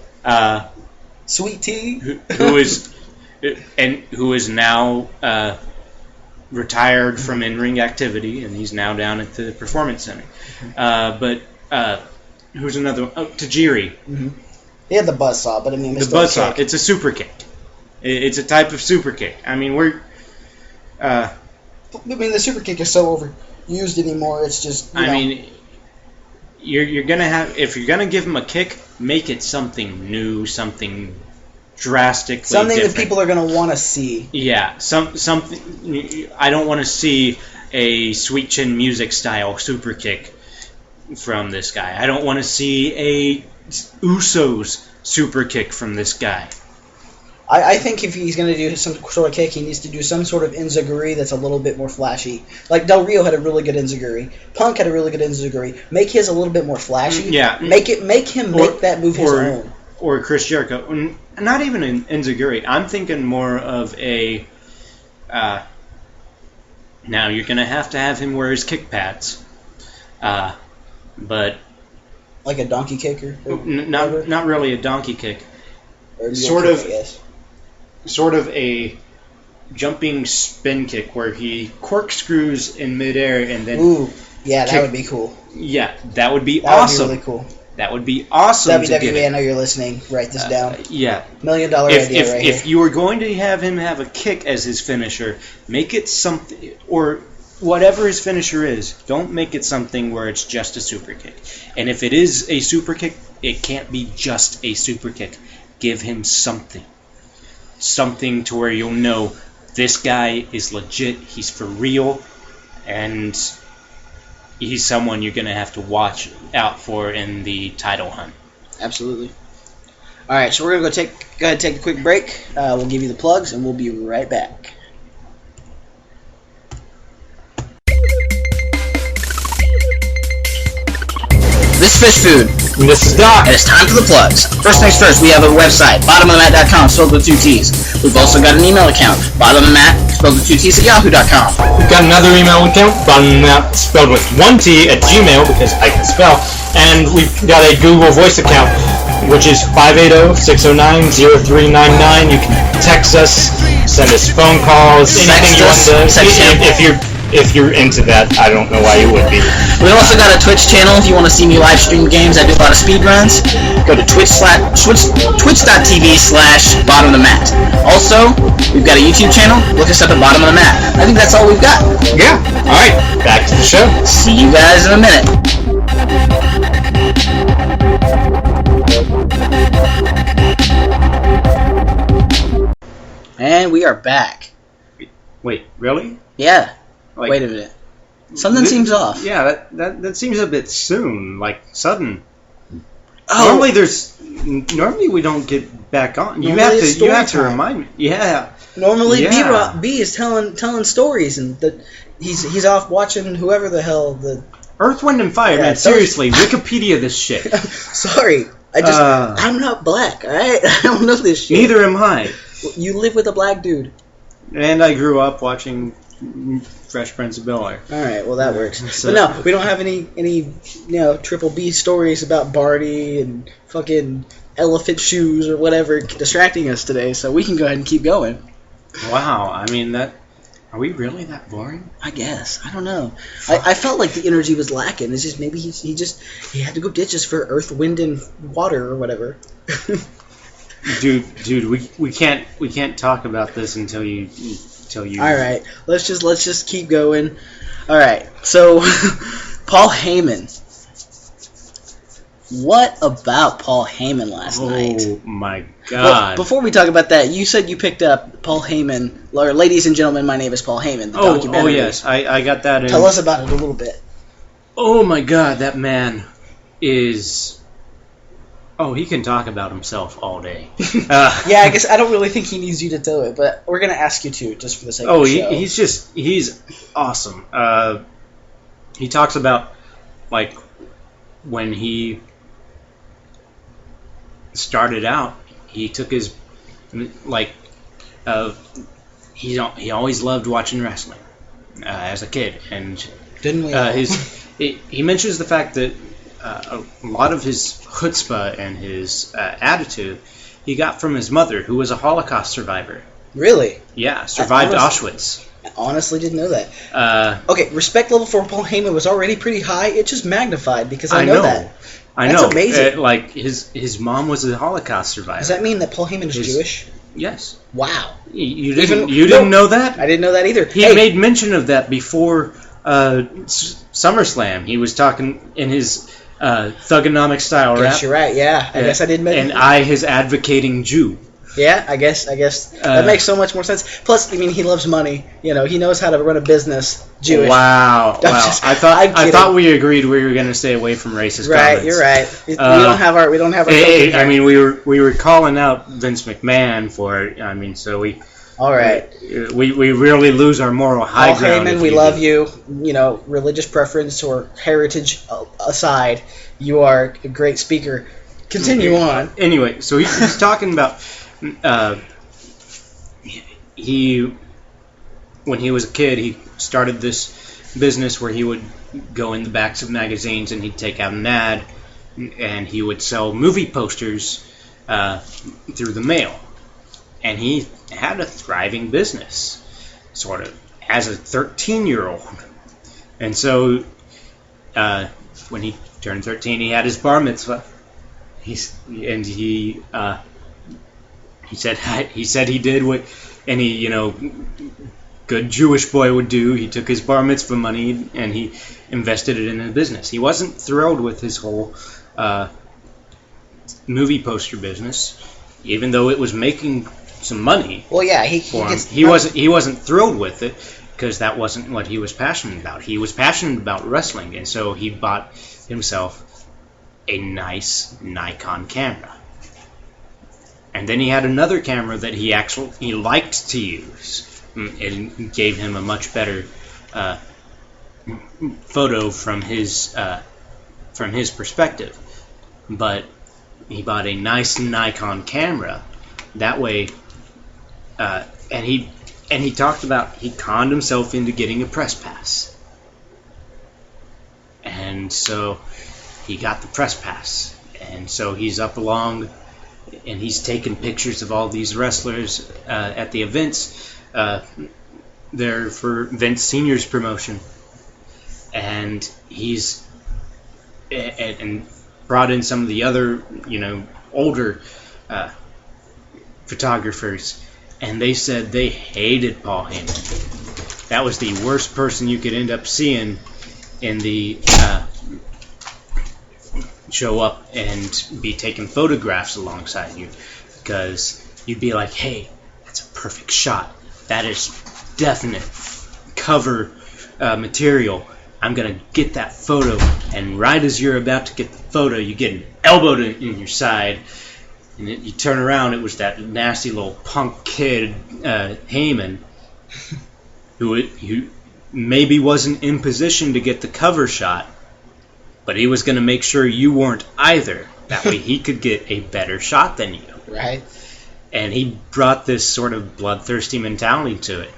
Sweet Tea? who is now retired from in-ring activity, and he's now down at the Performance Center. But who's another one? Oh, Tajiri. Mm-hmm. He had the buzzsaw, but I mean, the buzzsaw. It's a super kick. It's a type of super kick. I mean, the super kick is so overused anymore. It's just. I mean, you're gonna have, if you're gonna give him a kick, make it something new, something drastically something different. That people are gonna want to see. Yeah, something. I don't want to see a Sweet Chin Music style super kick from this guy. I don't want to see a Usos super kick from this guy. I think if he's going to do some sort of kick, he needs to do some sort of enziguri that's a little bit more flashy. Like Del Rio had a really good enziguri. Punk had a really good enziguri. Make his a little bit more flashy. Yeah. Make him make that move his own. Or Chris Jericho. Not even an enziguri. I'm thinking more of a... now, you're going to have him wear his kick pads. But... Like a donkey kicker? Not really a donkey kick. Sort of a jumping spin kick where he corkscrews in midair and then... Ooh, yeah, that would be cool. Yeah, that would be awesome. That would be really cool. That would be awesome. WWE, I know you're listening. Write this down. Yeah. $1 million idea right here. If you were going to have him have a kick as his finisher, make it something... Or whatever his finisher is, don't make it something where it's just a super kick. And if it is a super kick, it can't be just a super kick. Give him something. Something to where you'll know this guy is legit, he's for real, and he's someone you're going to have to watch out for in the title hunt. Absolutely. All right, so we're gonna go ahead and take a quick break. We'll give you the plugs, and we'll be right back. This is Fish Food. And this is Doc. And it's time for the plugs. First things first, we have a website, bottomofthemat.com, spelled with 2 T's. We've also got an email account, bottomofthemat, spelled with 2 T's at yahoo.com. We've got another email account, bottomofthemat, spelled with 1 T at Gmail, because I can spell. And we've got a Google Voice account, which is 580-609-0399. You can text us, send us phone calls, anything you want to. If you're into that, I don't know why you would be. We also got a Twitch channel if you want to see me live stream games. I do a lot of speed runs. Go to twitch.tv/bottomofthemat. Also, we've got a YouTube channel. Look us up at Bottom of the Mat. I think that's all we've got. Yeah. All right. Back to the show. See you guys in a minute. And we are back. Wait, really? Yeah. Like, wait a minute. Something seems off. Yeah, that seems a bit soon, like sudden. Oh. Normally we don't get back on. You Normally have to remind me. Yeah. Normally Yeah. B is telling stories, and he's off watching whoever the hell the. Earth, Wind, and Fire, man. Seriously, Wikipedia this shit. Sorry, I'm not black. All right, I don't know this shit. Neither am I. You live with a black dude. And I grew up watching Fresh Prince of Bel-Air. All right, well that works. So, but no, we don't have any triple B stories about Barty and fucking elephant shoes or whatever distracting us today. So we can go ahead and keep going. Wow, I mean that. Are we really that boring? I guess. I don't know. I felt like the energy was lacking. It's just maybe he had to go ditches for Earth, Wind, and Water or whatever. Dude, we can't talk about this until you. All right, let's just keep going. All right, so Paul Heyman. What about Paul Heyman last night? Oh my God! Well, before we talk about that, you said you picked up Paul Heyman, or Ladies and Gentlemen, My Name is Paul Heyman. The documentary. Oh yes, I got that. Tell us about it a little bit. Oh my God, that man is. Oh, he can talk about himself all day. Yeah, I guess I don't really think he needs you to do it, but we're gonna ask you to, just for the sake of the show. He's awesome. He talks about like when he started out, he took his he always loved watching wrestling as a kid, and didn't we? He mentions the fact that a lot of his chutzpah and his attitude he got from his mother, who was a Holocaust survivor. Really? Yeah, survived Auschwitz. I honestly didn't know that. Okay, respect level for Paul Heyman was already pretty high. It just magnified because I know that. That's amazing. Like his mom was a Holocaust survivor. Does that mean that Paul Heyman is Jewish? Yes. Wow. You didn't know that? I didn't know that either. He made mention of that before SummerSlam. He was talking in his thugonomic style rap. Guess you're right. Yeah, I guess I didn't. And his advocating Jew. Yeah, I guess that makes so much more sense. Plus, I mean, he loves money. You know, he knows how to run a business. Jewish. Wow. I thought we agreed we were going to stay away from racist comments. Right, you're right. We don't have our. Hey, I mean, we were calling out Vince McMahon for it. I mean, so we. All right. We really lose our moral high ground. Paul Heyman, we love you. You know, religious preference or heritage aside, you are a great speaker. Continue on. Anyway, so he's talking about when he was a kid, he started this business where he would go in the backs of magazines and he'd take out an ad and he would sell movie posters through the mail. And he had a thriving business, sort of, as a 13-year-old. And so, when he turned 13, he had his bar mitzvah. He said he did what any good Jewish boy would do. He took his bar mitzvah money and he invested it in a business. He wasn't thrilled with his whole movie poster business, even though it was making some money. Well, yeah, he wasn't thrilled with it because that wasn't what he was passionate about. He was passionate about wrestling, and so he bought himself a nice Nikon camera. And then he had another camera that he liked to use. It gave him a much better photo from his perspective. But he bought a nice Nikon camera. That way, and he talked about he conned himself into getting a press pass. And so he got the press pass. And so he's up along, and he's taking pictures of all these wrestlers at the events. They're for Vince Senior's promotion. And he's and brought in some of the other, older photographers, and they said they hated Paul Heyman. That was the worst person you could end up seeing in the show up and be taking photographs alongside you, because you'd be like, hey, that's a perfect shot. That is definite cover material. I'm going to get that photo. And right as you're about to get the photo, you get an elbow in your side. And you turn around, it was that nasty little punk kid, Heyman, who maybe wasn't in position to get the cover shot, but he was going to make sure you weren't either. That way he could get a better shot than you. Right. And he brought this sort of bloodthirsty mentality to it.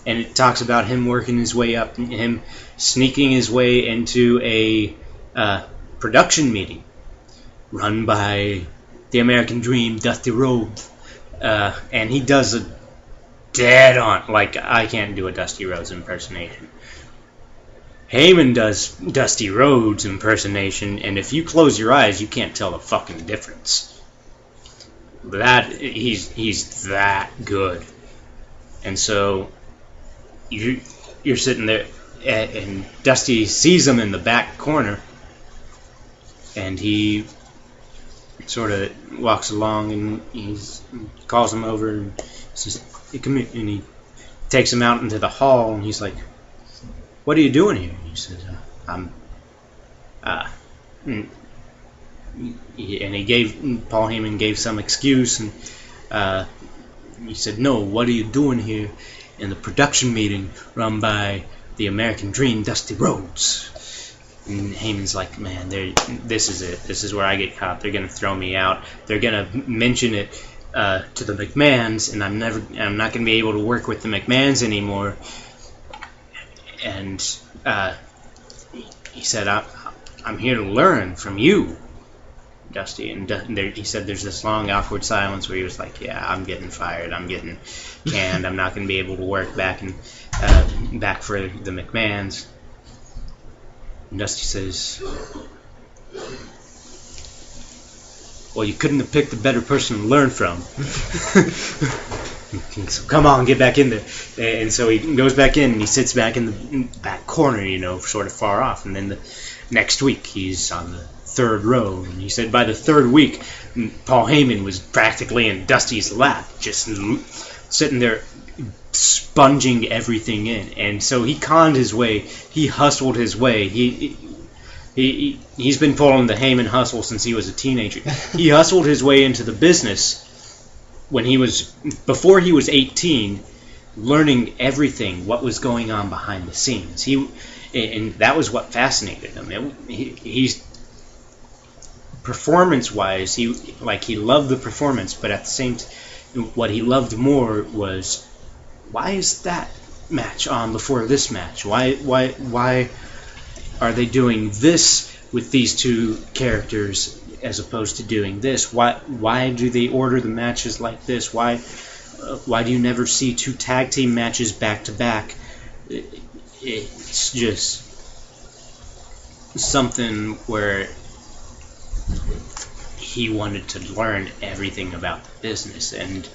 And it talks about him working his way up, him sneaking his way into a production meeting run by the American Dream, Dusty Rhodes. And he does a dead on, like, I can't do a Dusty Rhodes impersonation. Heyman does Dusty Rhodes impersonation, and if you close your eyes, you can't tell the fucking difference. He's that good. And so you're sitting there, and Dusty sees him in the back corner, and he sort of walks along, and he calls him over and says, hey, come here. And he takes him out into the hall, and he's like, what are you doing here? And he says, and Paul Heyman gave some excuse, and he said, no, what are you doing here in the production meeting run by the American Dream, Dusty Rhodes? And Heyman's like, man, this is it. This is where I get caught. They're going to throw me out. They're going to mention it to the McMahons, and I'm not going to be able to work with the McMahons anymore. And he said, I'm here to learn from you, Dusty. And he said there's this long, awkward silence where he was like, yeah, I'm getting fired. I'm getting canned. I'm not going to be able to work back for the McMahons. And Dusty says, well, you couldn't have picked a better person to learn from. So come on, get back in there. And so he goes back in, and he sits back in the back corner, sort of far off. And then the next week, he's on the third row. And he said by the third week, Paul Heyman was practically in Dusty's lap, just sitting there sponging everything in. And so he conned his way. He hustled his way. He's been pulling the Heyman hustle since he was a teenager. He hustled his way into the business before he was 18, learning everything, what was going on behind the scenes. And that was what fascinated him. He's performance-wise, he loved the performance, but at the same time, what he loved more was, why is that match on before this match? Why are they doing this with these two characters as opposed to doing this? Why do they order the matches like this? Why do you never see two tag team matches back to back? It's just something where he wanted to learn everything about the business, and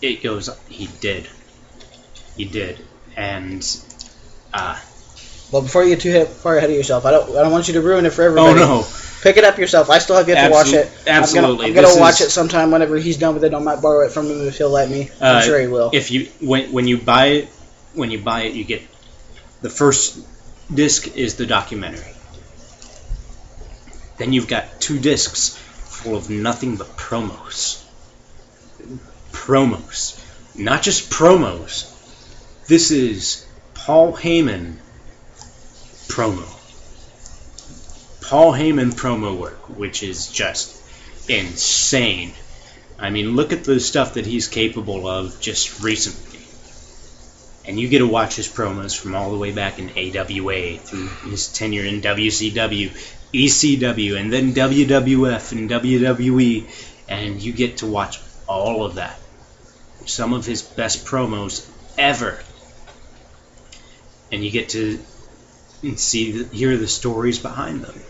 he did, and well, before you get too far ahead of yourself, I don't want you to ruin it for everybody. Oh no. Pick it up yourself. I still have yet to watch it. Absolutely. I'm gonna watch it sometime whenever he's done with it. I might borrow it from him if he'll let me. I'm sure he will. If you when you buy it, you get the first disc is the documentary. Then you've got 2 discs full of nothing but promos. Promos. Not just promos. This is Paul Heyman promo. Paul Heyman promo work, which is just insane. I mean, look at the stuff that he's capable of just recently. And you get to watch his promos from all the way back in AWA through his tenure in WCW, ECW, and then WWF and WWE, and you get to watch all of that. Some of his best promos ever. And you get to hear the stories behind them.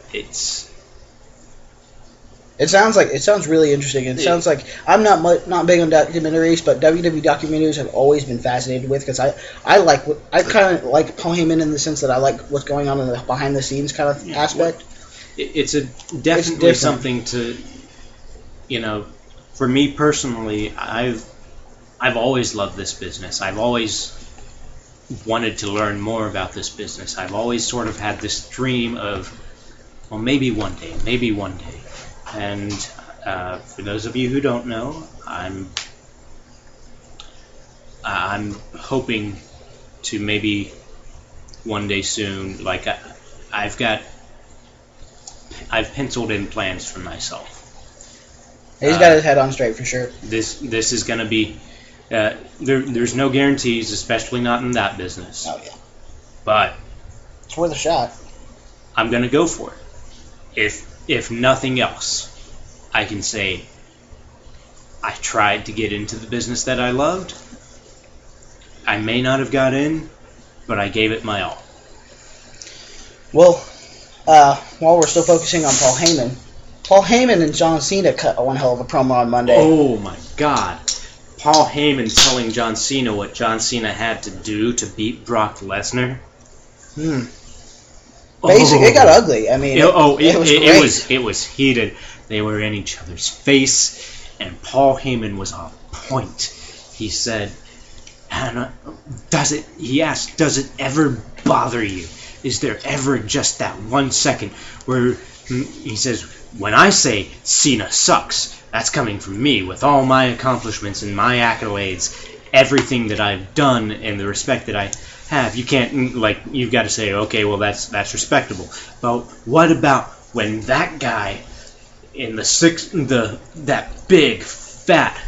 It sounds really interesting. It sounds like I'm not big on documentaries, but WWE documentaries I've always been fascinated with because I kind of like Paul Heyman in the sense that I like what's going on in the behind the scenes kind of aspect. It's definitely something to, for me personally, I've always loved this business. I've always wanted to learn more about this business. I've always sort of had this dream of, well, maybe one day. And for those of you who don't know, I'm hoping to maybe one day soon. Like I've penciled in plans for myself. He's got his head on straight for sure. This is going to be. There's no guarantees, especially not in that business. Oh yeah. But it's worth a shot. I'm going to go for it. If nothing else, I can say I tried to get into the business that I loved. I may not have got in, but I gave it my all. Well, while we're still focusing on Paul Heyman and John Cena cut one hell of a promo on Monday. Oh my God. Paul Heyman telling John Cena what John Cena had to do to beat Brock Lesnar. Basically, it got ugly. I mean, it was heated. They were in each other's face, and Paul Heyman was on point. He said, he asked, does it ever bother you? Is there ever just that 1 second where he says, when I say Cena sucks, that's coming from me with all my accomplishments and my accolades, everything that I've done and the respect that I have. You can't, you've got to say, okay, well, that's respectable. But what about when that guy in that big, fat,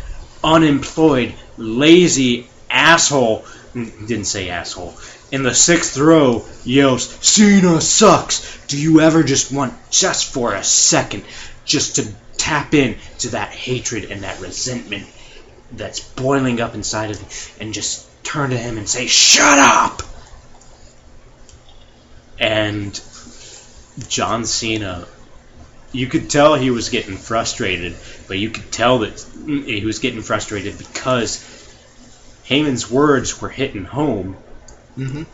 unemployed, lazy asshole, didn't say asshole, in the 6th row yells, Cena sucks. Do you ever just want, just for a second, just to tap in to that hatred and that resentment that's boiling up inside of you and just turn to him and say, shut up! And John Cena, you could tell he was getting frustrated, but you could tell that he was getting frustrated because Heyman's words were hitting home. Mm-hmm.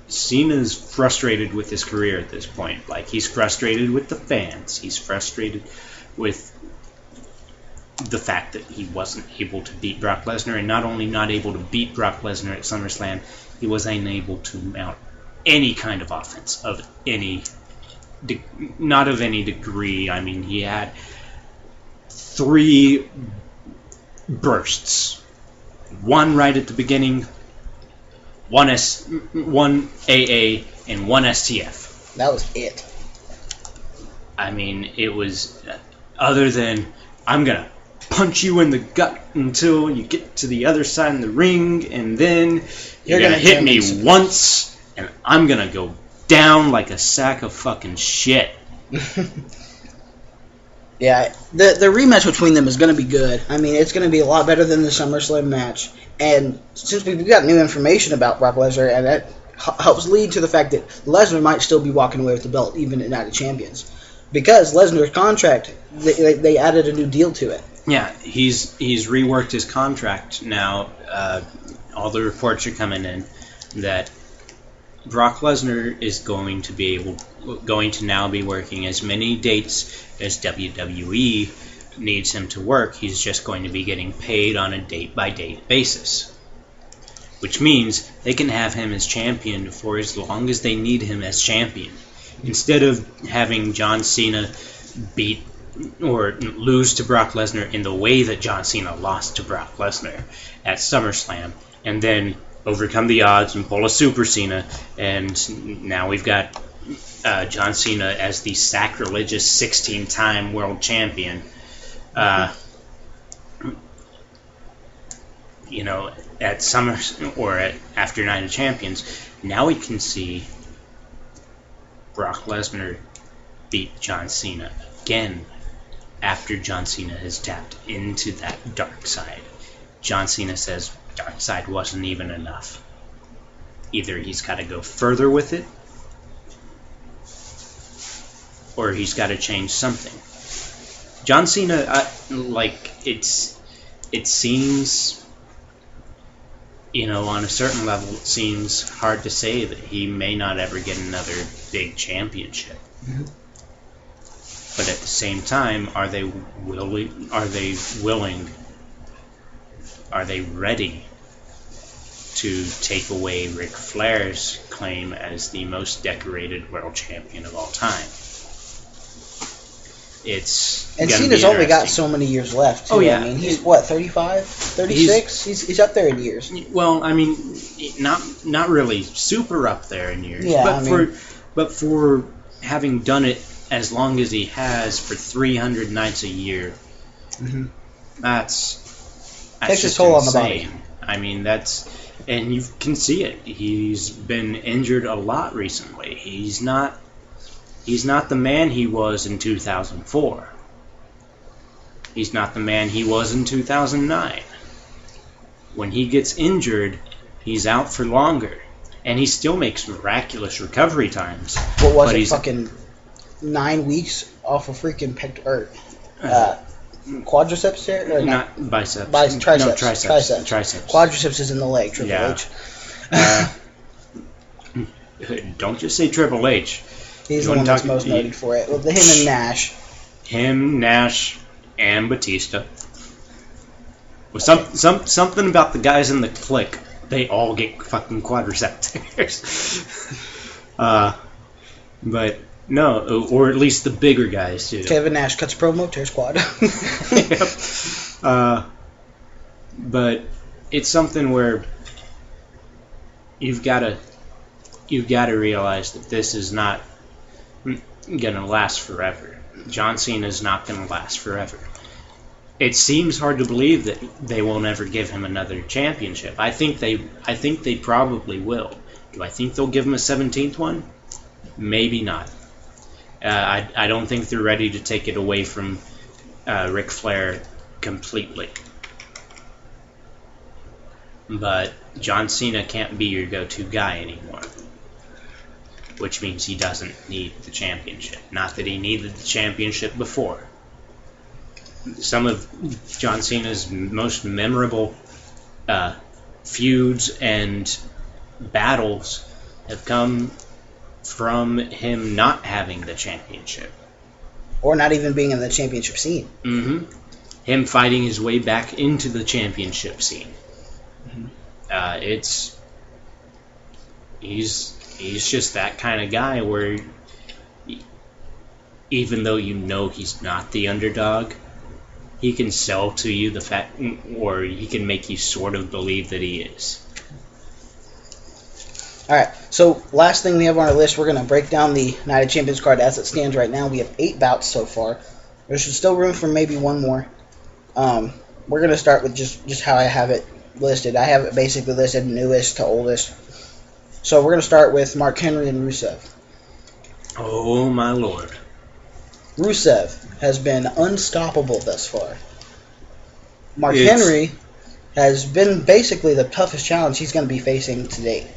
Cena's frustrated with his career at this point. Like, he's frustrated with the fans. He's frustrated with the fact that he wasn't able to beat Brock Lesnar, and not only not able to beat Brock Lesnar at SummerSlam, he was unable to mount any kind of offense of any, not of any degree. I mean, he had 3 bursts. One right at the beginning, one AA, and one STF. That was it. I mean, it was, other than, I'm going to punch you in the gut until you get to the other side of the ring, and then you're going to hit me once, and I'm going to go down like a sack of fucking shit. Yeah, the rematch between them is going to be good. I mean, it's going to be a lot better than the SummerSlam match. And since we've got new information about Brock Lesnar, and that helps lead to the fact that Lesnar might still be walking away with the belt, even at Night of Champions. Because Lesnar's contract, they added a new deal to it. Yeah, he's reworked his contract now. All the reports are coming in that Brock Lesnar is going to now be working as many dates as WWE needs him to work. He's just going to be getting paid on a date-by-date basis, which means they can have him as champion for as long as they need him as champion. Instead of having John Cena beat or lose to Brock Lesnar in the way that John Cena lost to Brock Lesnar at SummerSlam, and then overcome the odds and pull a Super Cena, and now we've got John Cena as the sacrilegious 16-time world champion. At Summer or after Night of Champions, now we can see Brock Lesnar beat John Cena again after John Cena has tapped into that dark side. John Cena says dark side wasn't even enough. Either he's got to go further with it, or he's got to change something. John Cena, it seems, on a certain level, it seems hard to say that he may not ever get another big championship. Mm-hmm. But at the same time, are they willing? Are they ready to take away Ric Flair's claim as the most decorated world champion of all time? And Cena's only got so many years left, too. Oh, yeah. I mean, he's, 35? 36? He's up there in years. Well, I mean, not really super up there in years. Yeah, but for having done it as long as he has for 300 nights a year, mm-hmm. that's takes just a toll insane. On the body. I mean, and you can see it. He's been injured a lot recently. He's not the man he was in 2004. He's not the man he was in 2009. When he gets injured, he's out for longer. And he still makes miraculous recovery times. What was it, fucking 9 weeks off of freaking quadriceps there? Or not biceps. Triceps. No, triceps. Quadriceps is in the leg, Triple H. Don't just say Triple H. He's the one that's most noted for it. With him and Nash. Him, Nash, and Batista. With something about the guys in the clique, they all get fucking quadriceps tears. But no, or at least the bigger guys do. Kevin Nash cuts promo, tears quad. Yep. But it's something where you've got to realize that this is not gonna last forever. John Cena is not gonna last forever. It seems hard to believe that they won't ever give him another championship. I think they probably will. Do I think they'll give him a 17th one? Maybe not. I don't think they're ready to take it away from Ric Flair completely. But John Cena can't be your go-to guy anymore, which means he doesn't need the championship. Not that he needed the championship before. Some of John Cena's most memorable feuds and battles have come from him not having the championship. Or not even being in the championship scene. Mm-hmm. Him fighting his way back into the championship scene. Mm-hmm. He's just that kind of guy where even though you know he's not the underdog, he can sell to you the fact, or he can make you sort of believe that he is. Alright, so last thing we have on our list, we're going to break down the Night of Champions card as it stands right now. We have 8 bouts so far. There's still room for maybe one more. We're going to start with just how I have it listed. I have it basically listed newest to oldest. So we're going to start with Mark Henry and Rusev. Oh my lord. Rusev has been unstoppable thus far. Mark Henry has been basically the toughest challenge he's going to be facing to date.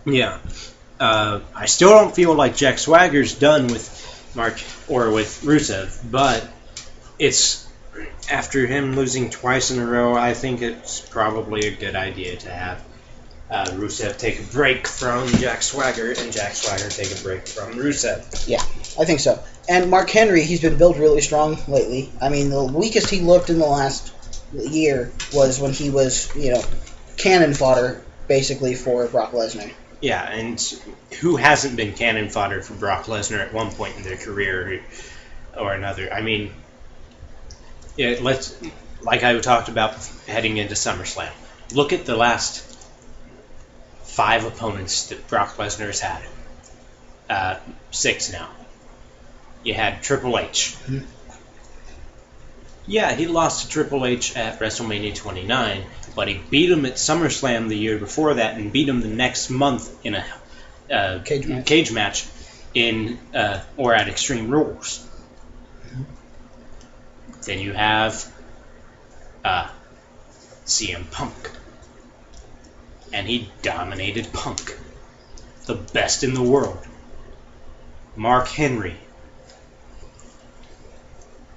Yeah. I still don't feel like Jack Swagger's done with Mark or with Rusev, but it's after him losing twice in a row, I think it's probably a good idea to have Rusev take a break from Jack Swagger and Jack Swagger take a break from Rusev. Yeah, I think so. And Mark Henry, he's been built really strong lately. I mean, the weakest he looked in the last year was when he was, cannon fodder, basically, for Brock Lesnar. Yeah, and who hasn't been cannon fodder for Brock Lesnar at one point in their career or another? I mean, like I talked about heading into SummerSlam. Look at the last 5 opponents that Brock Lesnar has had. 6 now. You had Triple H. Mm-hmm. Yeah, he lost to Triple H at WrestleMania 29, but he beat him at SummerSlam the year before that and beat him the next month in a cage match or at Extreme Rules. Mm-hmm. Then you have CM Punk. And he dominated Punk. The best in the world. Mark Henry.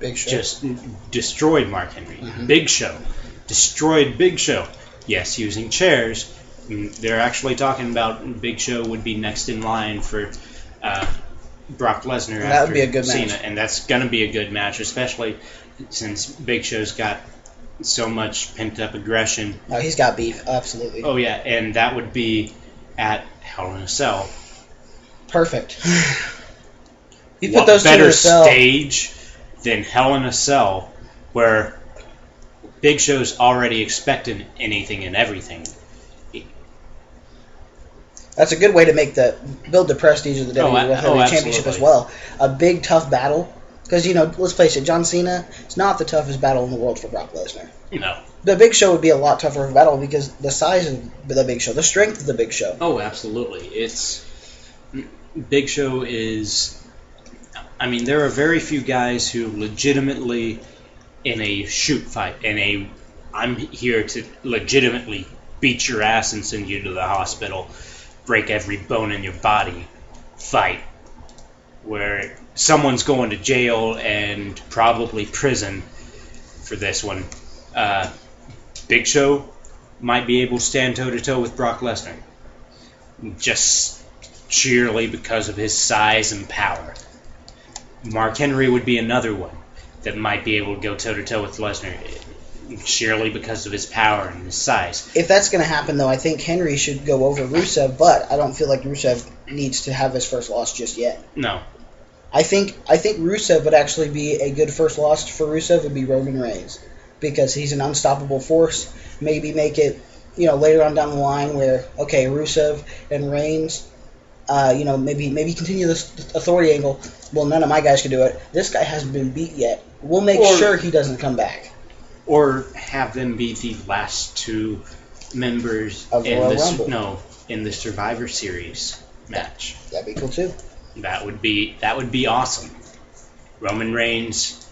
Big Show. Just destroyed Mark Henry. Mm-hmm. Big Show. Destroyed Big Show. Yes, using chairs. They're actually talking about Big Show would be next in line for Brock Lesnar. That would be a good match. Cena, and that's going to be a good match, especially since Big Show's got so much pent-up aggression. Oh, he's got beef, absolutely. Oh, yeah, and that would be at Hell in a Cell. Perfect. You put those better stage than Hell in a Cell, where Big Show's already expecting anything and everything. That's a good way to build the prestige of the WWE Championship as well. A big, tough battle. Because, let's face it, John Cena is not the toughest battle in the world for Brock Lesnar. No. The Big Show would be a lot tougher of a battle because the size of the Big Show, the strength of the Big Show. Oh, absolutely. Big Show is... I mean, there are very few guys who legitimately, in a shoot fight, I'm here to legitimately beat your ass and send you to the hospital, break every bone in your body fight, where someone's going to jail and probably prison for this one. Big Show might be able to stand toe-to-toe with Brock Lesnar, just sheerly because of his size and power. Mark Henry would be another one that might be able to go toe-to-toe with Lesnar, sheerly because of his power and his size. If that's going to happen, though, I think Henry should go over Rusev, but I don't feel like Rusev needs to have his first loss just yet. No. I think Rusev would actually be a good first loss for Rusev would be Roman Reigns, because he's an unstoppable force. Maybe make it, later on down the line where, okay, Rusev and Reigns, maybe continue this authority angle. Well, none of my guys can do it. This guy hasn't been beat yet. We'll make sure he doesn't come back. Or have them be the last 2 members of in Royal Rumble. No, in the Survivor Series match. That'd be cool too. That would be awesome. Roman Reigns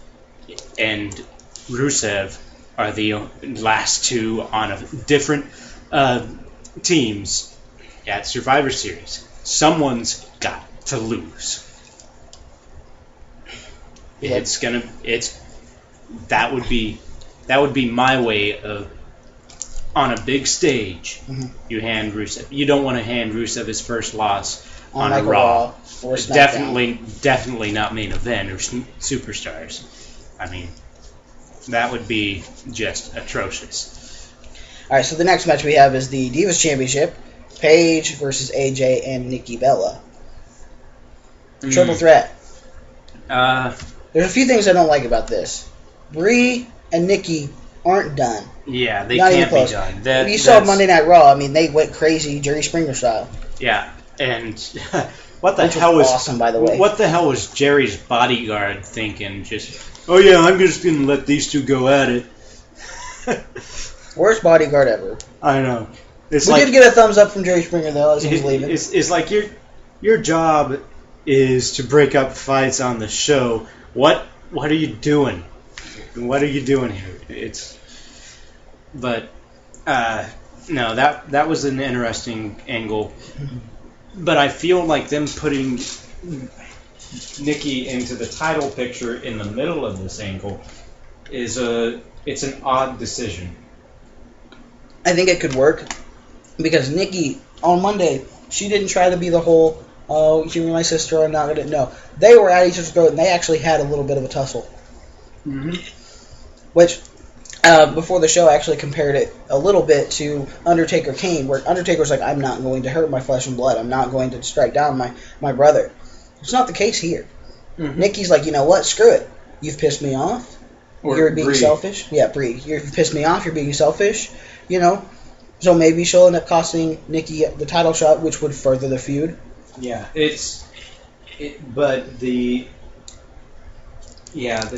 and Rusev are the last 2 on different teams at Survivor Series. Someone's got to lose. That would be my way of, on a big stage, you hand Rusev. You don't want to hand Rusev his first loss on a Raw. Or definitely not main event or superstars. I mean, that would be just atrocious. All right, so the next match we have is the Divas Championship. Paige versus AJ and Nikki Bella. Triple threat. There's a few things I don't like about this. Brie and Nikki aren't done. Yeah, they can't be done. You saw Monday Night Raw. I mean, they went crazy, Jerry Springer style. Yeah, and what the hell was awesome, by the way. What the hell was Jerry's bodyguard thinking? Just, oh yeah, I'm just gonna let these 2 go at it. Worst bodyguard ever. I know. We did get a thumbs up from Jerry Springer though as he was leaving. It's like your job is to break up fights on the show. What are you doing? What are you doing here? No, that was an interesting angle. But I feel like them putting Nikki into the title picture in the middle of this angle it's an odd decision. I think it could work because Nikki on Monday she didn't try to be the whole you're my sister, I'm not gonna. No, they were at each other's throat and they actually had a little bit of a tussle. Mm-hmm. Which before the show, I actually compared it a little bit to Undertaker Kane, where Undertaker's like, I'm not going to hurt my flesh and blood. I'm not going to strike down my brother. It's not the case here. Mm-hmm. Nikki's like, you know what? Screw it. You've pissed me off. Or You're being Brie. selfish. Yeah, Brie. You've pissed me off. You're being selfish. You know? So maybe she'll end up costing Nikki the title shot, which would further the feud. Yeah, but the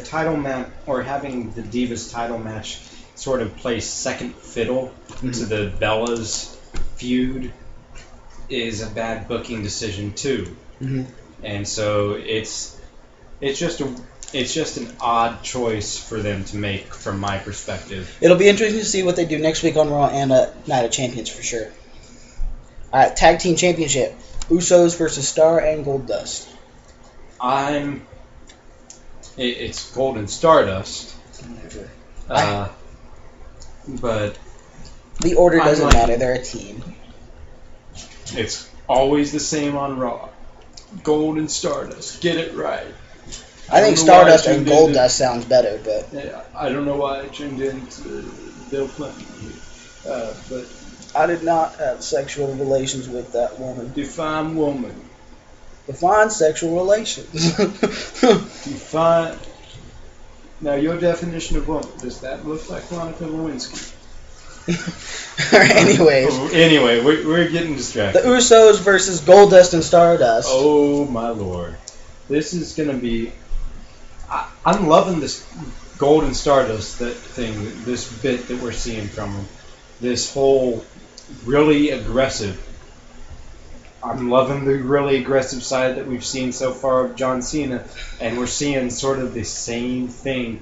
title match, or having the Divas title match sort of play second fiddle to the Bellas feud is a bad booking decision too. Mm-hmm. And so it's just an odd choice for them to make from my perspective. It'll be interesting to see what they do next week on Raw and Night of Champions for sure. All right, Tag Team Championship. Usos versus Star and Goldust. It's Gold and Stardust. But the order doesn't like- matter. They're a team. it's always the same on Raw. Gold and Stardust. Get it right. I think don't know why Stardust I and tuned into- Goldust sounds better, but I don't know why I tuned into Bill Clinton. But I did not have sexual relations with that woman. define woman. Define sexual relations. Define. Now, your definition of woman, does that look like Monica Lewinsky? Anyways, Anyway, we're getting distracted. the Usos versus Goldust and Stardust. Oh my lord. This is going to be... I'm loving this Gold and Stardust thing, this bit that we're seeing from them. This whole really aggressive... I'm loving the really aggressive side that we've seen so far of John Cena, and we're seeing sort of the same thing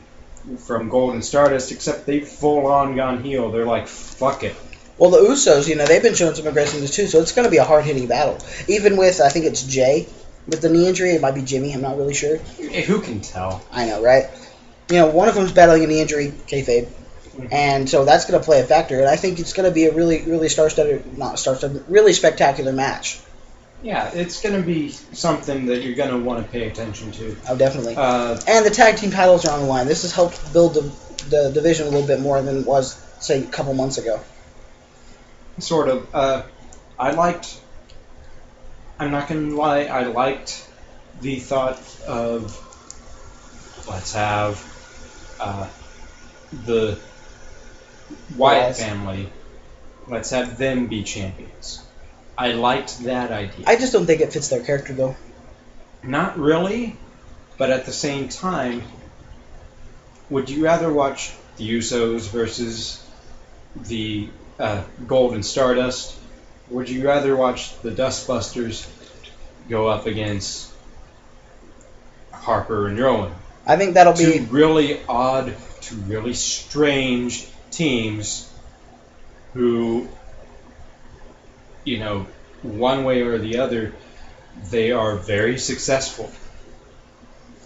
from Gold and Stardust, except they've full-on gone heel. They're like, fuck it. Well, the Usos, they've been showing some aggressiveness too, so it's going to be a hard-hitting battle. Even with, I think it's Jay with the knee injury. It might be Jimmy. I'm not really sure. Who can tell? I know, right? One of them's battling a knee injury, kayfabe. And so that's going to play a factor. And I think it's going to be a really, really really spectacular match. Yeah, it's going to be something that you're going to want to pay attention to. Oh, definitely. And the tag team titles are on the line. This has helped build the division a little bit more than it was, say, a couple months ago. Sort of. I'm not going to lie, I liked the thought of let's have the Wyatt family, let's have them be champions. I liked that idea. I just don't think it fits their character, though. Not really, but at the same time, would you rather watch the Usos versus the Gold and Stardust? Would you rather watch the Dustbusters go up against Harper and Rowan? I think that'll Two be... really odd, two really strange teams who, one way or the other, they are very successful.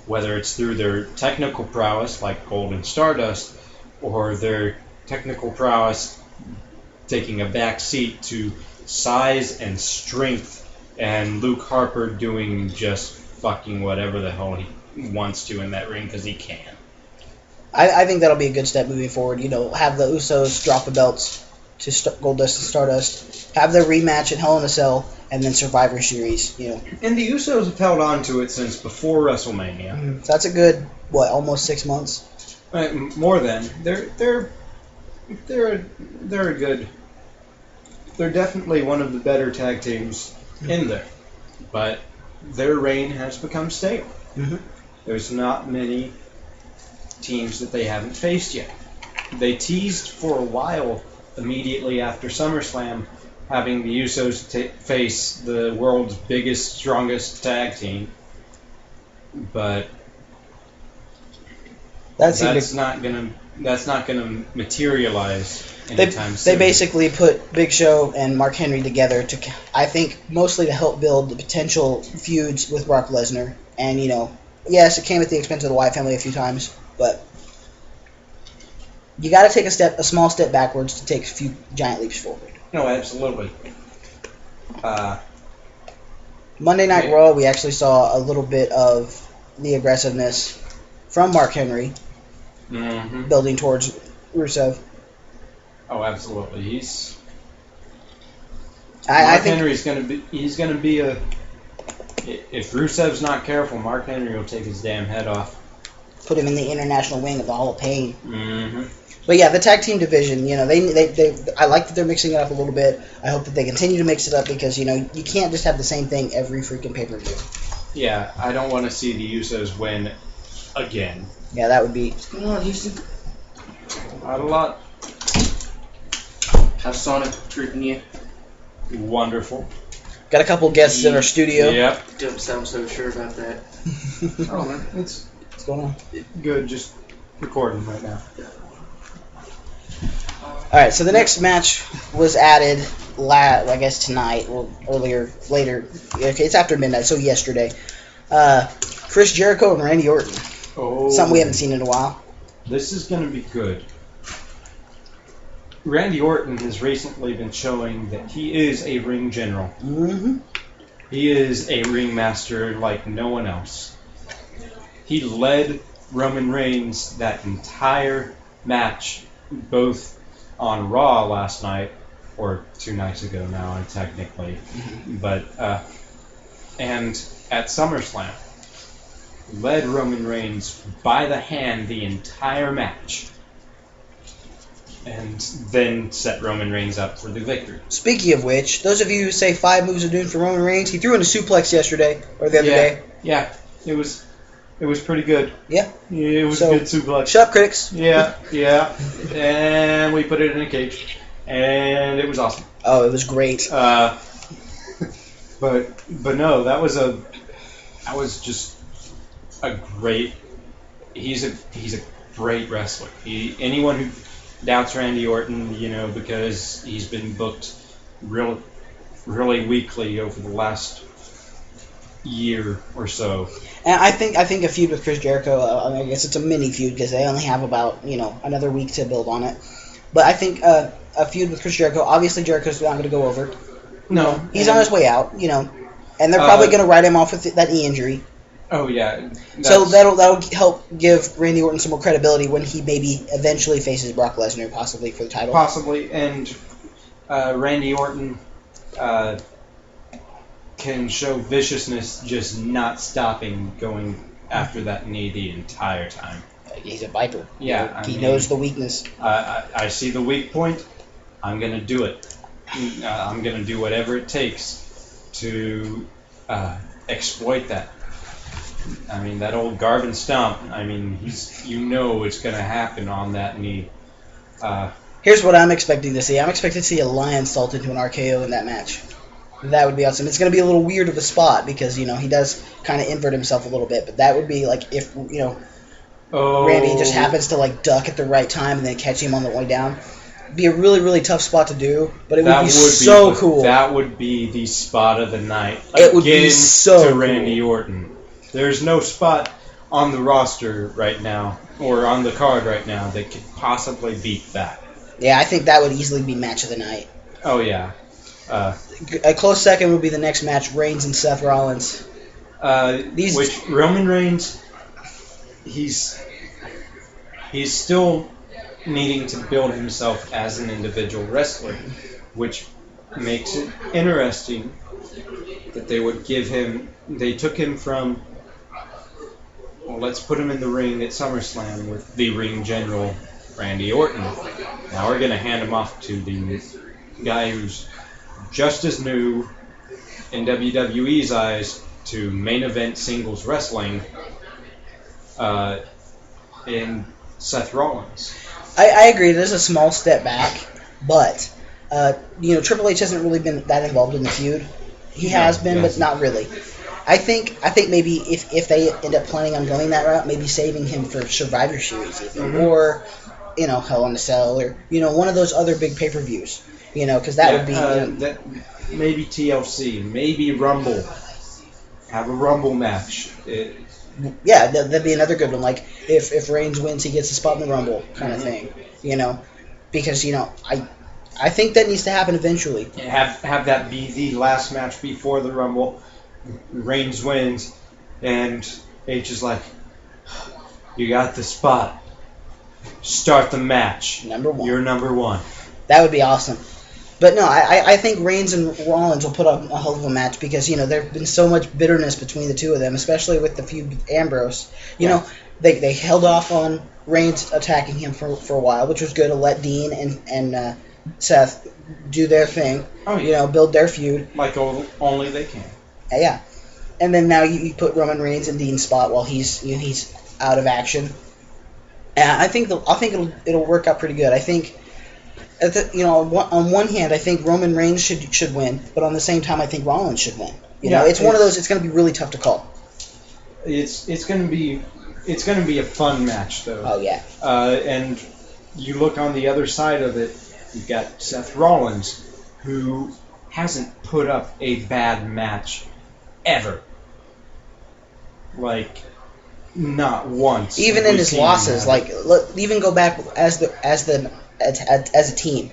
Whether it's through their technical prowess, like Gold and Stardust, or their technical prowess taking a back seat to size and strength, and Luke Harper doing just fucking whatever the hell he wants to in that ring because he can. I think that'll be a good step moving forward. Have the Usos drop the belts to Goldust and Stardust, have their rematch at Hell in a Cell, and then Survivor Series. And the Usos have held on to it since before WrestleMania. So that's a good almost 6 months. More than they're a good. They're definitely one of the better tag teams in there, but their reign has become stale. Mm-hmm. There's not many teams that they haven't faced yet. They teased for a while immediately after SummerSlam having the Usos face the world's biggest, strongest tag team, but that's not gonna materialize anytime soon. They basically put Big Show and Mark Henry together to, I think, mostly to help build the potential feuds with Brock Lesnar. And yes, it came at the expense of the Wyatt family a few times, but you got to take a small step backwards to take a few giant leaps forward. No, absolutely. Monday Night Raw, we actually saw a little bit of the aggressiveness from Mark Henry, building towards Rusev. Oh, absolutely. I Mark think Henry's going to be. He's going to be a. If Rusev's not careful, Mark Henry will take his damn head off. put him in the international wing of the Hall of Pain. Mm-hmm. But yeah, the tag team division, they I like that they're mixing it up a little bit. I hope that they continue to mix it up because, you can't just have the same thing every freaking pay-per-view. Yeah, I don't want to see the Usos win again. Yeah, that would be... What's going on, Houston? Not a lot. How's Sonic treating you? Wonderful. Got a couple guests in our studio. Yep. Don't sound so sure about that. Oh, man. It's What's going on? good, just recording right now. Alright, so the next match was added, I guess tonight, later. Okay, it's after midnight, so yesterday. Chris Jericho and Randy Orton. Oh. Something we haven't seen in a while. This is going to be good. Randy Orton has recently been showing that he is a ring general. Mm-hmm. He is a ringmaster like no one else. He led Roman Reigns that entire match, both on Raw last night, or 2 nights ago now, technically, but and at SummerSlam, led Roman Reigns by the hand the entire match, and then set Roman Reigns up for the victory. Speaking of which, those of you who say 5 moves of doom for Roman Reigns, he threw in a suplex yesterday, or the other day. Yeah, it was pretty good. Yeah. It was So, a good suplex. Shut up, critics. Yeah, and we put it in a cage, and it was awesome. Oh, it was great. But no, that was just a great. He's a great wrestler. Anyone who doubts Randy Orton, because he's been booked really weakly over the last year or so. And I think a feud with Chris Jericho, I guess it's a mini feud because they only have about, another week to build on it. But I think a feud with Chris Jericho, obviously Jericho's not going to go over. No. He's on his way out, and they're probably going to write him off with that knee injury. Oh, yeah. So that'll help give Randy Orton some more credibility when he maybe eventually faces Brock Lesnar, possibly for the title. Possibly, and Randy Orton can show viciousness, just not stopping going after that knee the entire time. He's a viper. Yeah, he knows the weakness. I see the weak point. I'm going to do it. I'm going to do whatever it takes to exploit that. I mean, that old Garvin stomp, it's going to happen on that knee. Here's what I'm expecting to see. I'm expecting to see a lion salt into an RKO in that match. That would be awesome. It's going to be a little weird of a spot because, he does kind of invert himself a little bit. But that would be like if, Randy just happens to, duck at the right time and then catch him on the way down. It'd be a really, really tough spot to do, but it would be so cool. That would be the spot of the night. It would be so cool. Randy Orton. There's no spot on the roster right now, or on the card right now, that could possibly beat that. Yeah, I think that would easily be match of the night. Oh, yeah. A close second would be the next match, Reigns and Seth Rollins. Which Roman Reigns, he's still needing to build himself as an individual wrestler, which makes it interesting that they took him from, let's put him in the ring at SummerSlam with the ring general, Randy Orton. Now we're going to hand him off to the guy who's just as new in WWE's eyes to main event singles wrestling in Seth Rollins. I agree. There's a small step back, but Triple H hasn't really been that involved in the feud. He has been, but not really. I think maybe if they end up planning on going that route, maybe saving him for Survivor Series, even, or Hell in a Cell, or one of those other big pay-per-views. Because that would be that, maybe TLC, maybe Rumble. Have a Rumble match. Yeah, that'd be another good one. Like if Reigns wins, he gets a spot in the Rumble, kind of thing. Because I think that needs to happen eventually. Have that be the last match before the Rumble. Reigns wins, and H is like, "You got the spot. Start the match. Number one. You're number one. That would be awesome. But no, I think Reigns and Rollins will put up a hell of a match because, there's been so much bitterness between the two of them, especially with the feud with Ambrose. They held off on Reigns attacking him for a while, which was good to let Dean and Seth do their thing. Oh, yeah. Build their feud. Like only they can. Yeah. And then now you put Roman Reigns in Dean's spot while he's out of action. And I think it'll work out pretty good. I think on one hand, I think Roman Reigns should win, but on the same time, I think Rollins should win. It's one of those. It's going to be really tough to call. It's going to be a fun match though. Oh yeah. And you look on the other side of it, you've got Seth Rollins, who hasn't put up a bad match ever. Like, not once. Even in his losses, even go back as a team.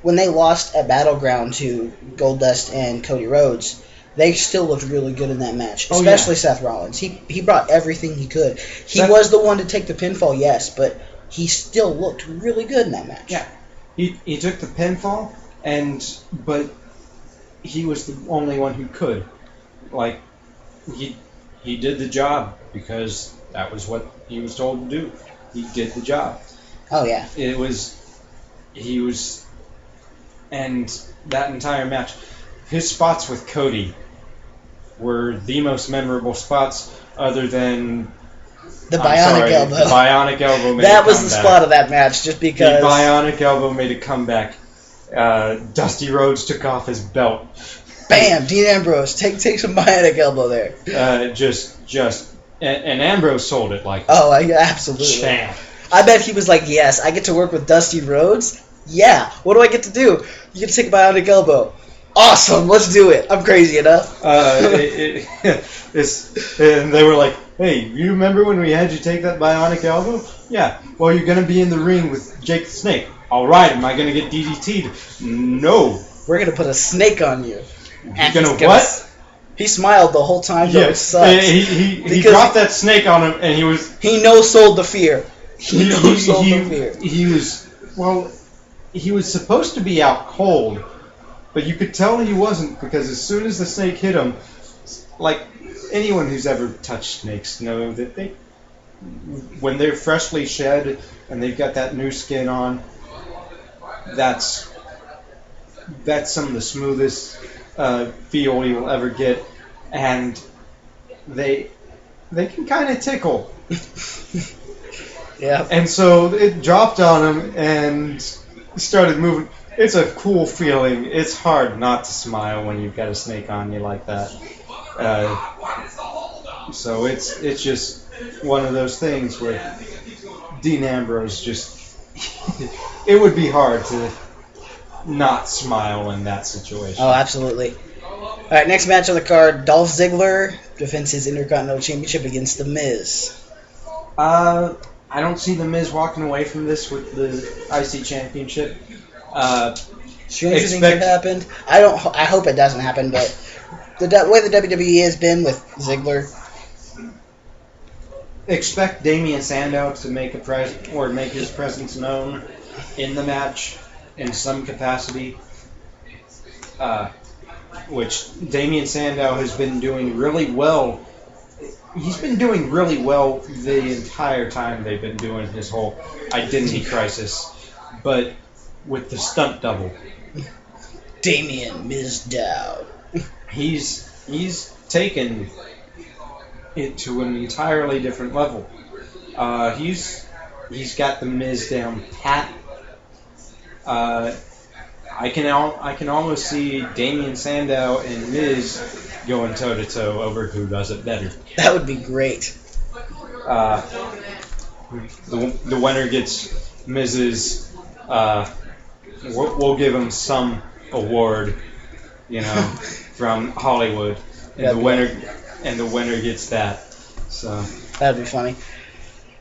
When they lost at Battleground to Goldust and Cody Rhodes, they still looked really good in that match, especially Seth Rollins. He brought everything he could. He was the one to take the pinfall, yes, but he still looked really good in that match. Yeah, he took the pinfall, but he was the only one who could. Like, he did the job because that was what he was told to do. He did the job. Oh yeah. And that entire match, his spots with Cody were the most memorable spots, other than the bionic elbow. The bionic elbow made that was the spot of that match, just because the bionic elbow made a comeback. Dusty Rhodes took off his belt. Bam! Dean Ambrose, take some bionic elbow there. And Ambrose sold it like. Oh, absolutely. Champ. I bet he was like, yes, I get to work with Dusty Rhodes. Yeah, what do I get to do? You get to take a bionic elbow. Awesome, let's do it. I'm crazy enough. And they were like, hey, you remember when we had you take that bionic elbow? Yeah. Well, you're going to be in the ring with Jake the Snake. All right, am I going to get DDT'd? No. We're going to put a snake on you. You're going to what? He smiled the whole time, though. It sucks. He dropped that snake on him, and he no-sold the fear. He no-sold the fear. He was supposed to be out cold, but you could tell he wasn't, because as soon as the snake hit him, like anyone who's ever touched snakes know that when they're freshly shed and they've got that new skin on, that's some of the smoothest feel you'll ever get, and they can kind of tickle. Yeah. And so it dropped on him and started moving. It's a cool feeling. It's hard not to smile when you've got a snake on you like that. So it's just one of those things where Dean Ambrose it would be hard to not smile in that situation. Oh, absolutely. All right, next match on the card, Dolph Ziggler defends his Intercontinental Championship against The Miz. I don't see The Miz walking away from this with the IC Championship. Stranger things have happened. I hope it doesn't happen, but the way the WWE has been with Ziggler. Expect Damien Sandow to make his presence known in the match in some capacity. Which Damien Sandow has been doing really well. He's been doing really well the entire time they've been doing his whole identity crisis, but with the stunt double. Damien Mizdow. He's taken it to an entirely different level. He's got the Miz down pat. I can almost see Damien Sandow and Miz going toe to toe over who does it better. That would be great. The winner gets Miz's. We'll give him some award, from Hollywood, and the winner gets that. So that'd be funny.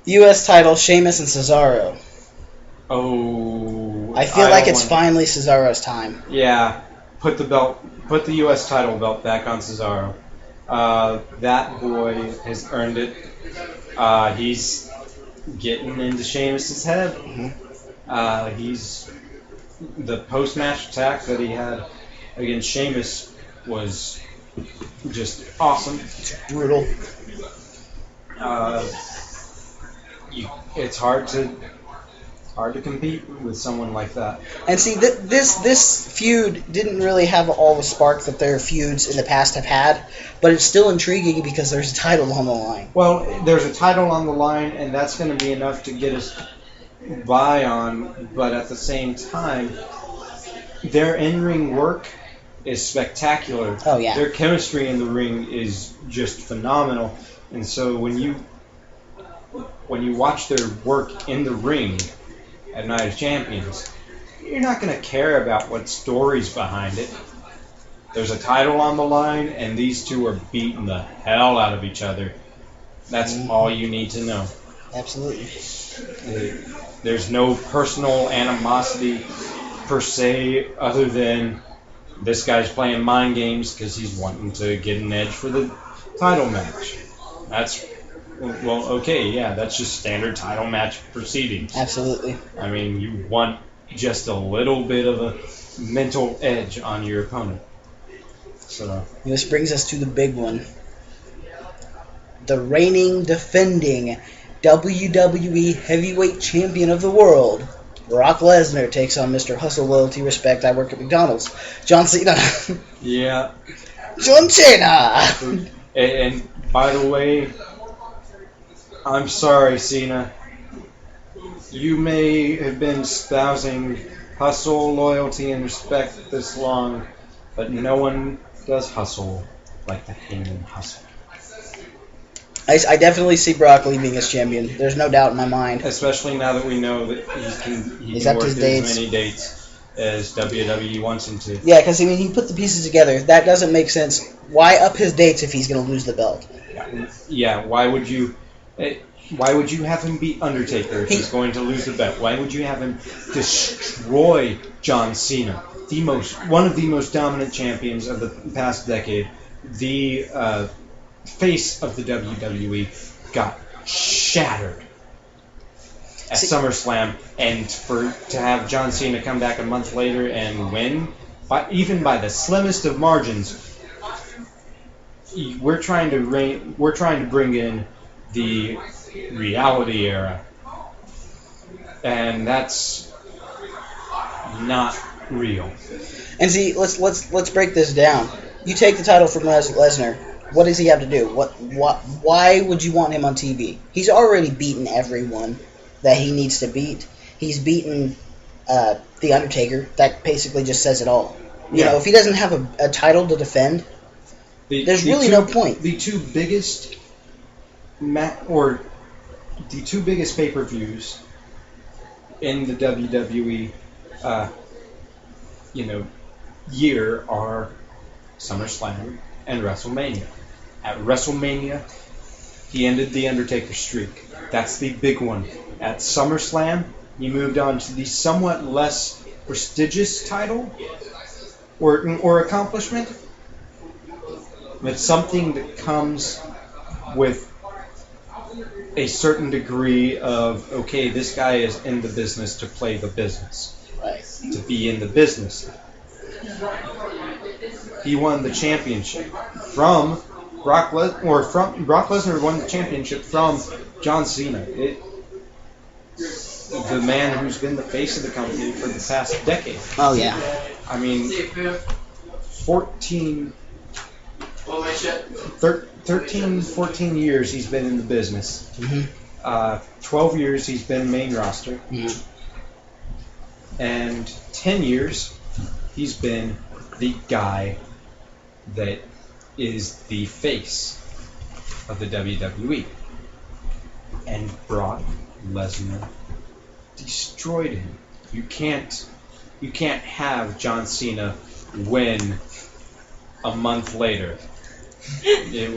U.S. title: Sheamus and Cesaro. Oh, I feel like it's finally Cesaro's time. Yeah, put the U.S. title belt back on Cesaro. That boy has earned it. getting into Sheamus's head. He's the post-match attack that he had against Sheamus was just awesome. Brutal. It's hard to compete with someone like that. And see, this feud didn't really have all the spark that their feuds in the past have had, but it's still intriguing because there's a title on the line. Well, there's a title on the line, and that's going to be enough to get us by on, but at the same time, their in-ring work is spectacular. Oh, yeah. Their chemistry in the ring is just phenomenal, and so when you watch their work in the ring at Night of Champions, you're not going to care about what story's behind it. There's a title on the line, and these two are beating the hell out of each other. That's all you need to know. Absolutely. There's no personal animosity per se, other than this guy's playing mind games because he's wanting to get an edge for the title match. That's, well, okay, yeah, that's just standard title match proceedings. Absolutely. I mean, you want just a little bit of a mental edge on your opponent. So this brings us to the big one. The reigning, defending WWE Heavyweight Champion of the world, Brock Lesnar, takes on Mr. Hustle, Loyalty, Respect, I work at McDonald's, John Cena. yeah. John Cena! And by the way, I'm sorry, Cena. You may have been espousing hustle, loyalty, and respect this long, but no one does hustle like the Heyman hustle. I definitely see Brock leaving as champion. There's no doubt in my mind. Especially now that we know that he He's can up to work his as dates. many dates as WWE wants him to. Yeah, because, I mean, he put the pieces together. That doesn't make sense. Why up his dates if he's going to lose the belt? Yeah, why would you have him beat Undertaker if he's going to lose the belt? Why would you have him destroy John Cena, one of the most dominant champions of the past decade, the face of the WWE, got shattered at SummerSlam, and to have John Cena come back a month later and win, even by the slimmest of margins, we're trying to bring in the reality era, and that's not real. And see, let's break this down. You take the title from Lesnar. What does he have to do? Why would you want him on TV? He's already beaten everyone that he needs to beat. He's beaten The Undertaker. That basically just says it all. You know, if he doesn't have a title to defend, there's really no point. The two biggest pay-per-views in the WWE, year are SummerSlam and WrestleMania. At WrestleMania, he ended the Undertaker streak. That's the big one. At SummerSlam, he moved on to the somewhat less prestigious title or accomplishment. It's something that comes with a certain degree of, okay, this guy is in the business to play the business, Right. to be in the business. He won the championship from Brock Lesnar. Brock Lesnar won the championship from John Cena. The man who's been the face of the company for the past decade. Oh, yeah. I mean, 13, 14 years he's been in the business. Mm-hmm. 12 years he's been main roster. Mm-hmm. And 10 years he's been the guy that is the face of the WWE. And Brock Lesnar destroyed him. You can't have John Cena win a month later. It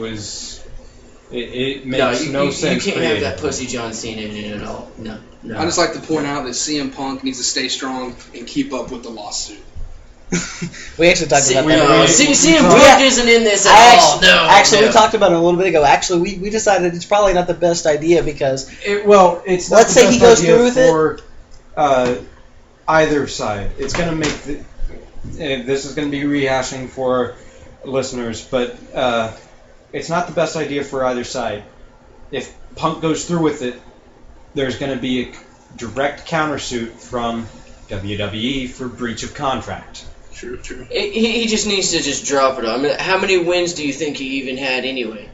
makes no sense. You can't have that pussy John Cena in it at all. No. I just like to point out that CM Punk needs to stay strong and keep up with the lawsuit. We actually talked about that. No, CM Punk isn't in this at all. Actually, we talked about it a little bit ago. Actually, we decided it's probably not the best idea because it's not let's say he goes through with for either side. It's going to make this is going to be rehashing for listeners, but it's not the best idea for either side. If Punk goes through with it, there's going to be a direct countersuit from WWE for breach of contract. True. He just needs to just drop it. I mean, how many wins do you think he even had anyway?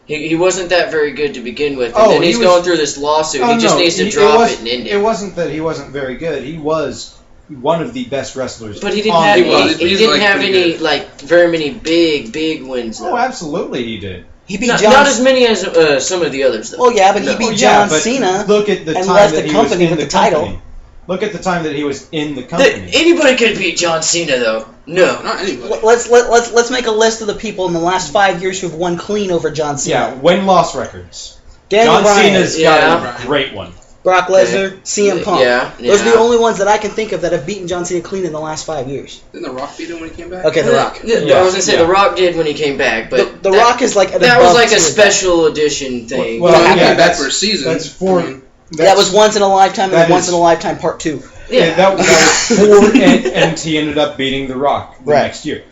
He wasn't that very good to begin with, and then he's going through this lawsuit. He just needs to drop it and end it. It wasn't that he wasn't very good. He was one of the best wrestlers. But he didn't have any very many big wins. Though. Oh, absolutely, he did. He beat not as many as some of the others, though. Well, yeah, but he beat John Cena. Look at the time left that the he was company in with the the title. company. Look at the time that he was in the company. Anybody could beat John Cena, though. No, not anybody. Let's make a list of the people in the last 5 years who've won clean over John Cena. Yeah, win-loss records. Daniel John Bryan, Cena's got a great one. Brock Lesnar, CM Punk. Yeah. Those are the only ones that I can think of that have beaten John Cena clean in the last 5 years. Didn't The Rock beat him when he came back? Okay, The Rock. I was gonna say The Rock did when he came back, but The Rock is like that was like a special edition thing. Well, he came back for a season. That's four. That was once in a lifetime, and once in a lifetime part 2. Yeah, that was four, and he ended up beating The Rock the next year.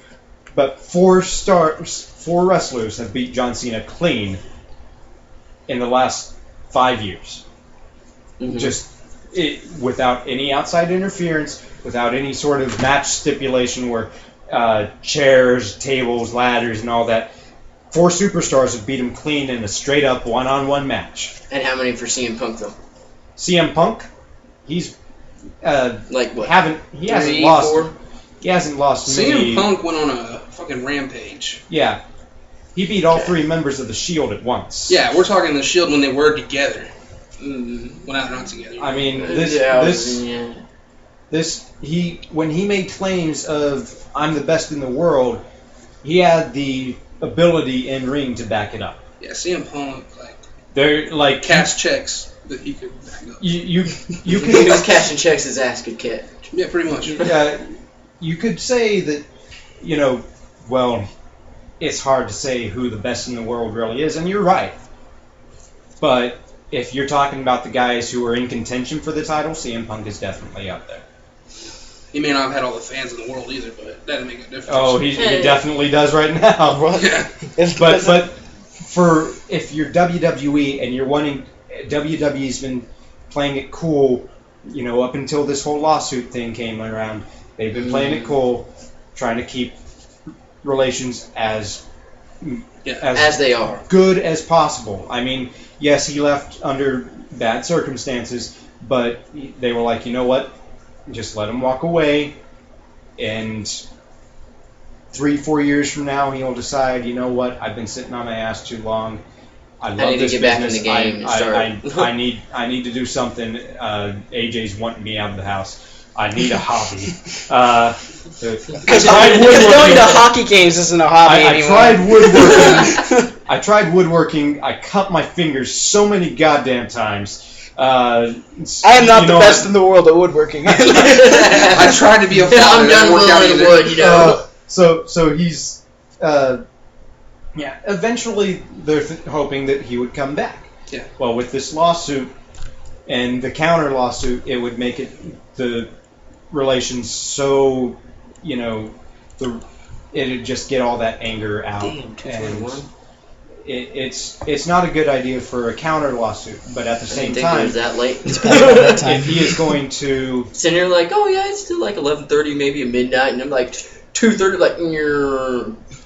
But four wrestlers have beat John Cena clean in the last 5 years. Mm-hmm. Just without any outside interference, without any sort of match stipulation where chairs, tables, ladders, and all that. 4 superstars have beat him clean in a straight-up one-on-one match. And how many for CM Punk, though? CM Punk, he's like what? He hasn't lost. 4? He hasn't lost many. CM Punk went on a fucking rampage. Yeah, he beat all 3 members of the Shield at once. Yeah, we're talking the Shield when they were together. When they're not together. I mean, when he made claims of "I'm the best in the world," he had the ability in ring to back it up. Yeah, CM Punk they're like cash checks that he could back up. You He was cashing checks his ass could catch. Yeah, pretty much. You could say that, well, it's hard to say who the best in the world really is, and you're right. But if you're talking about the guys who are in contention for the title, CM Punk is definitely up there. He may not have had all the fans in the world either, but that doesn't make a difference. Oh, he definitely does right now. Yeah. But if you're WWE and you're wanting, WWE's been playing it cool, up until this whole lawsuit thing came around. They've been playing it cool, trying to keep relations as they are good as possible. I mean, yes, he left under bad circumstances, but they were like, you know what? Just let him walk away, and 3-4 years from now, he'll decide, you know what? I've been sitting on my ass too long. I need to get back in the game and start. I need to do something. AJ's wanting me out of the house. I need a hobby. Because going to hockey games isn't a hobby anymore. I tried woodworking. I cut my fingers so many goddamn times. I am not the best in the world at woodworking. I tried to be a father. I'm done with wood, So he's... eventually they're hoping that he would come back. Yeah. Well, with this lawsuit and the counter lawsuit, it would make the relations so, it'd just get all that anger out. Damn, 221. It's not a good idea for a counter lawsuit, but at the same time, it was that late. if he is going to sitting here like, oh yeah, it's still like 11:30, maybe at midnight, and I'm like 2:30, like.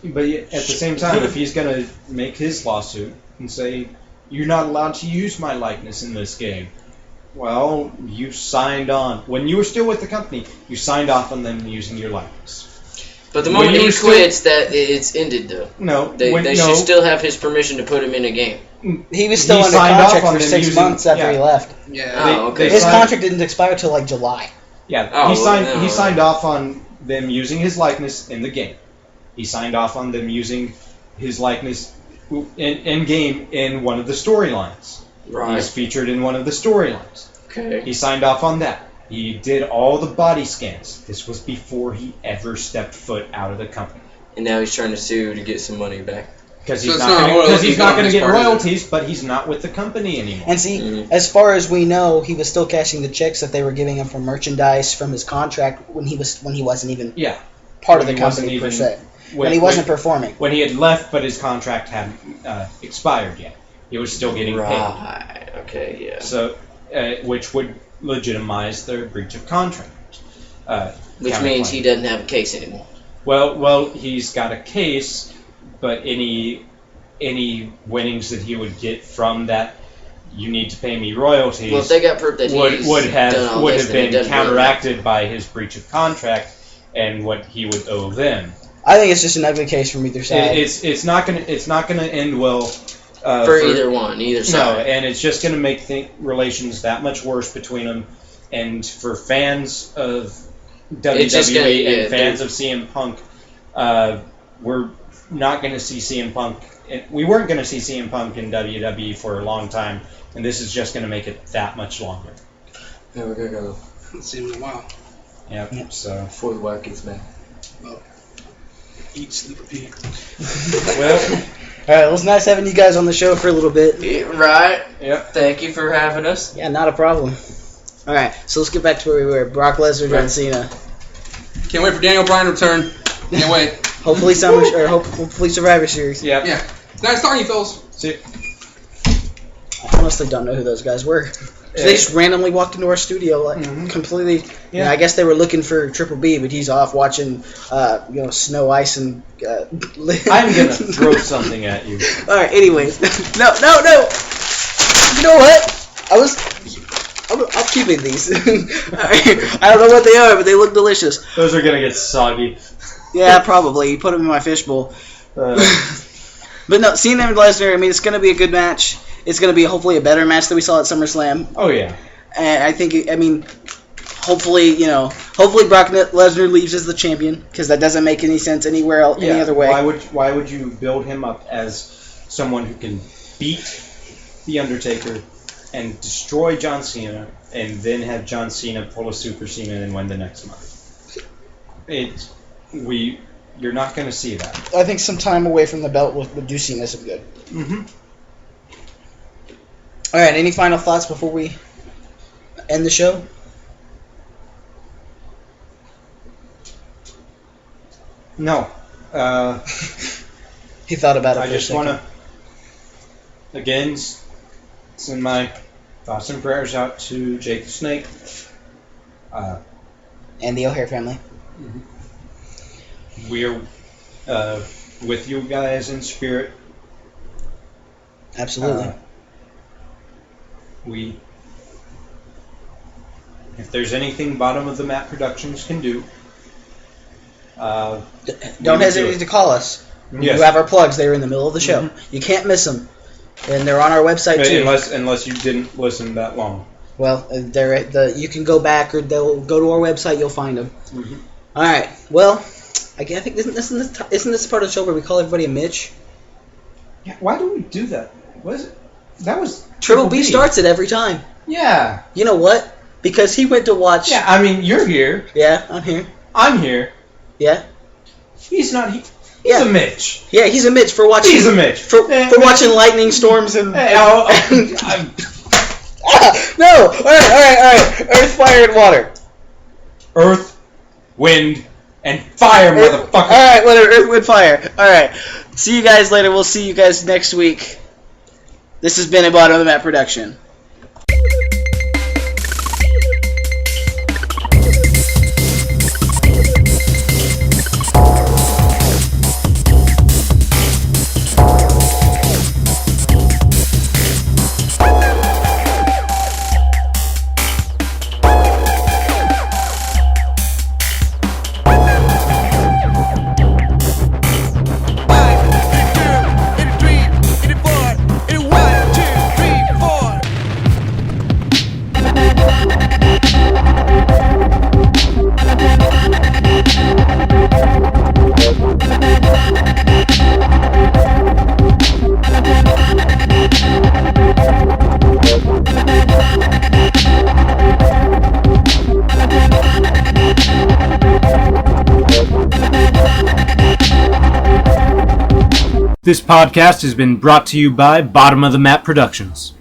But at the same time, if he's going to make his lawsuit and say you're not allowed to use my likeness in this game, well, you signed on when you were still with the company. You signed off on them using your likeness. But the moment he quits, that it's ended though. No, they should still have his permission to put him in a game. He was still under contract for 6 months after he left. Yeah. Okay. His contract didn't expire till like July. Yeah, he signed off on them using his likeness in the game. He signed off on them using his likeness in game in one of the storylines. Right. He was featured in one of the storylines. Okay. He signed off on that. He did all the body scans. This was before he ever stepped foot out of the company. And now he's trying to sue to get some money back. Because he's not going to get royalties, but he's not with the company anymore. And see, as far as we know, he was still cashing the checks that they were giving him for merchandise from his contract when he wasn't even part of the company per se. When he wasn't performing. When he had left, but his contract hadn't expired yet. He was still getting paid. Right. Okay. Yeah. So, which would legitimize their breach of contract. Which means he doesn't have a case anymore. Well, he's got a case, but any winnings that he would get from that, you need to pay me royalties. Well, if they got proof that would have been counteracted by his breach of contract and what he would owe them. I think it's just an ugly case from either side. It's not gonna end well for either side. No, and it's just gonna make relations that much worse between them. And for fans of WWE and fans of CM Punk, we're not going to see CM Punk. We weren't going to see CM Punk in WWE for a long time, and this is just going to make it that much longer. Yeah, we're going to go. It's been a while. Yep. So before the Wild gets back. Well, eat, sleep, repeat. Well. All right, it was nice having you guys on the show for a little bit. Yeah, right. Yep. Thank you for having us. Yeah, not a problem. All right, so let's get back to where we were. Brock Lesnar, John Cena. Can't wait for Daniel Bryan to return. Can't wait. Hopefully hopefully Survivor Series. Yep. Yeah. Nice talking to you, fellas. See. I honestly don't know who those guys were. They just randomly walked into our studio, completely. Yeah. I guess they were looking for Triple B, but he's off watching, snow, ice, and. I'm gonna throw something at you. All right. Anyways, no. You know what? I'm keeping these. I don't know what they are, but they look delicious. Those are gonna get soggy. Yeah, probably. Put them in my fishbowl. But no, Cena and Lesnar, I mean, it's going to be a good match. It's going to be hopefully a better match than we saw at SummerSlam. Oh, yeah. And I think, hopefully Brock Lesnar leaves as the champion, because that doesn't make any sense anywhere else, any other way. Why would you build him up as someone who can beat The Undertaker and destroy John Cena, and then have John Cena pull a Super Cena and win the next month? You're not going to see that. I think some time away from the belt would do Cena some good. Mm-hmm. All right, any final thoughts before we end the show? No. He thought about it. I just want to, again, send my thoughts and prayers out to Jake the Snake. And the O'Hare family. Mm-hmm. We're with you guys in spirit. Absolutely. If there's anything Bottom of the Map Productions can do, don't hesitate to call us. Yes. You have our plugs. They're in the middle of the show. Mm-hmm. You can't miss them. And they're on our website, too. Unless you didn't listen that long. Well, you can go back, or they'll go to our website. You'll find them. Mm-hmm. All right. Well, I think isn't this part of the show where we call everybody a Mitch? Yeah. Why do we do that? That was Triple B starts it every time. Yeah. You know what? Because he went to watch. Yeah. I mean, you're here. Yeah, I'm here. I'm here. Yeah. He's not. He's a Mitch. Yeah, he's a Mitch for watching. He's a Mitch for watching lightning storms and. Hey, no! All right. Earth, fire, and water. Earth, wind, and fire, motherfucker. All right, whatever. Earth, wind, fire. All right. See you guys later. We'll see you guys next week. This has been a Bottom of the Map production. This podcast has been brought to you by Bottom of the Map Productions.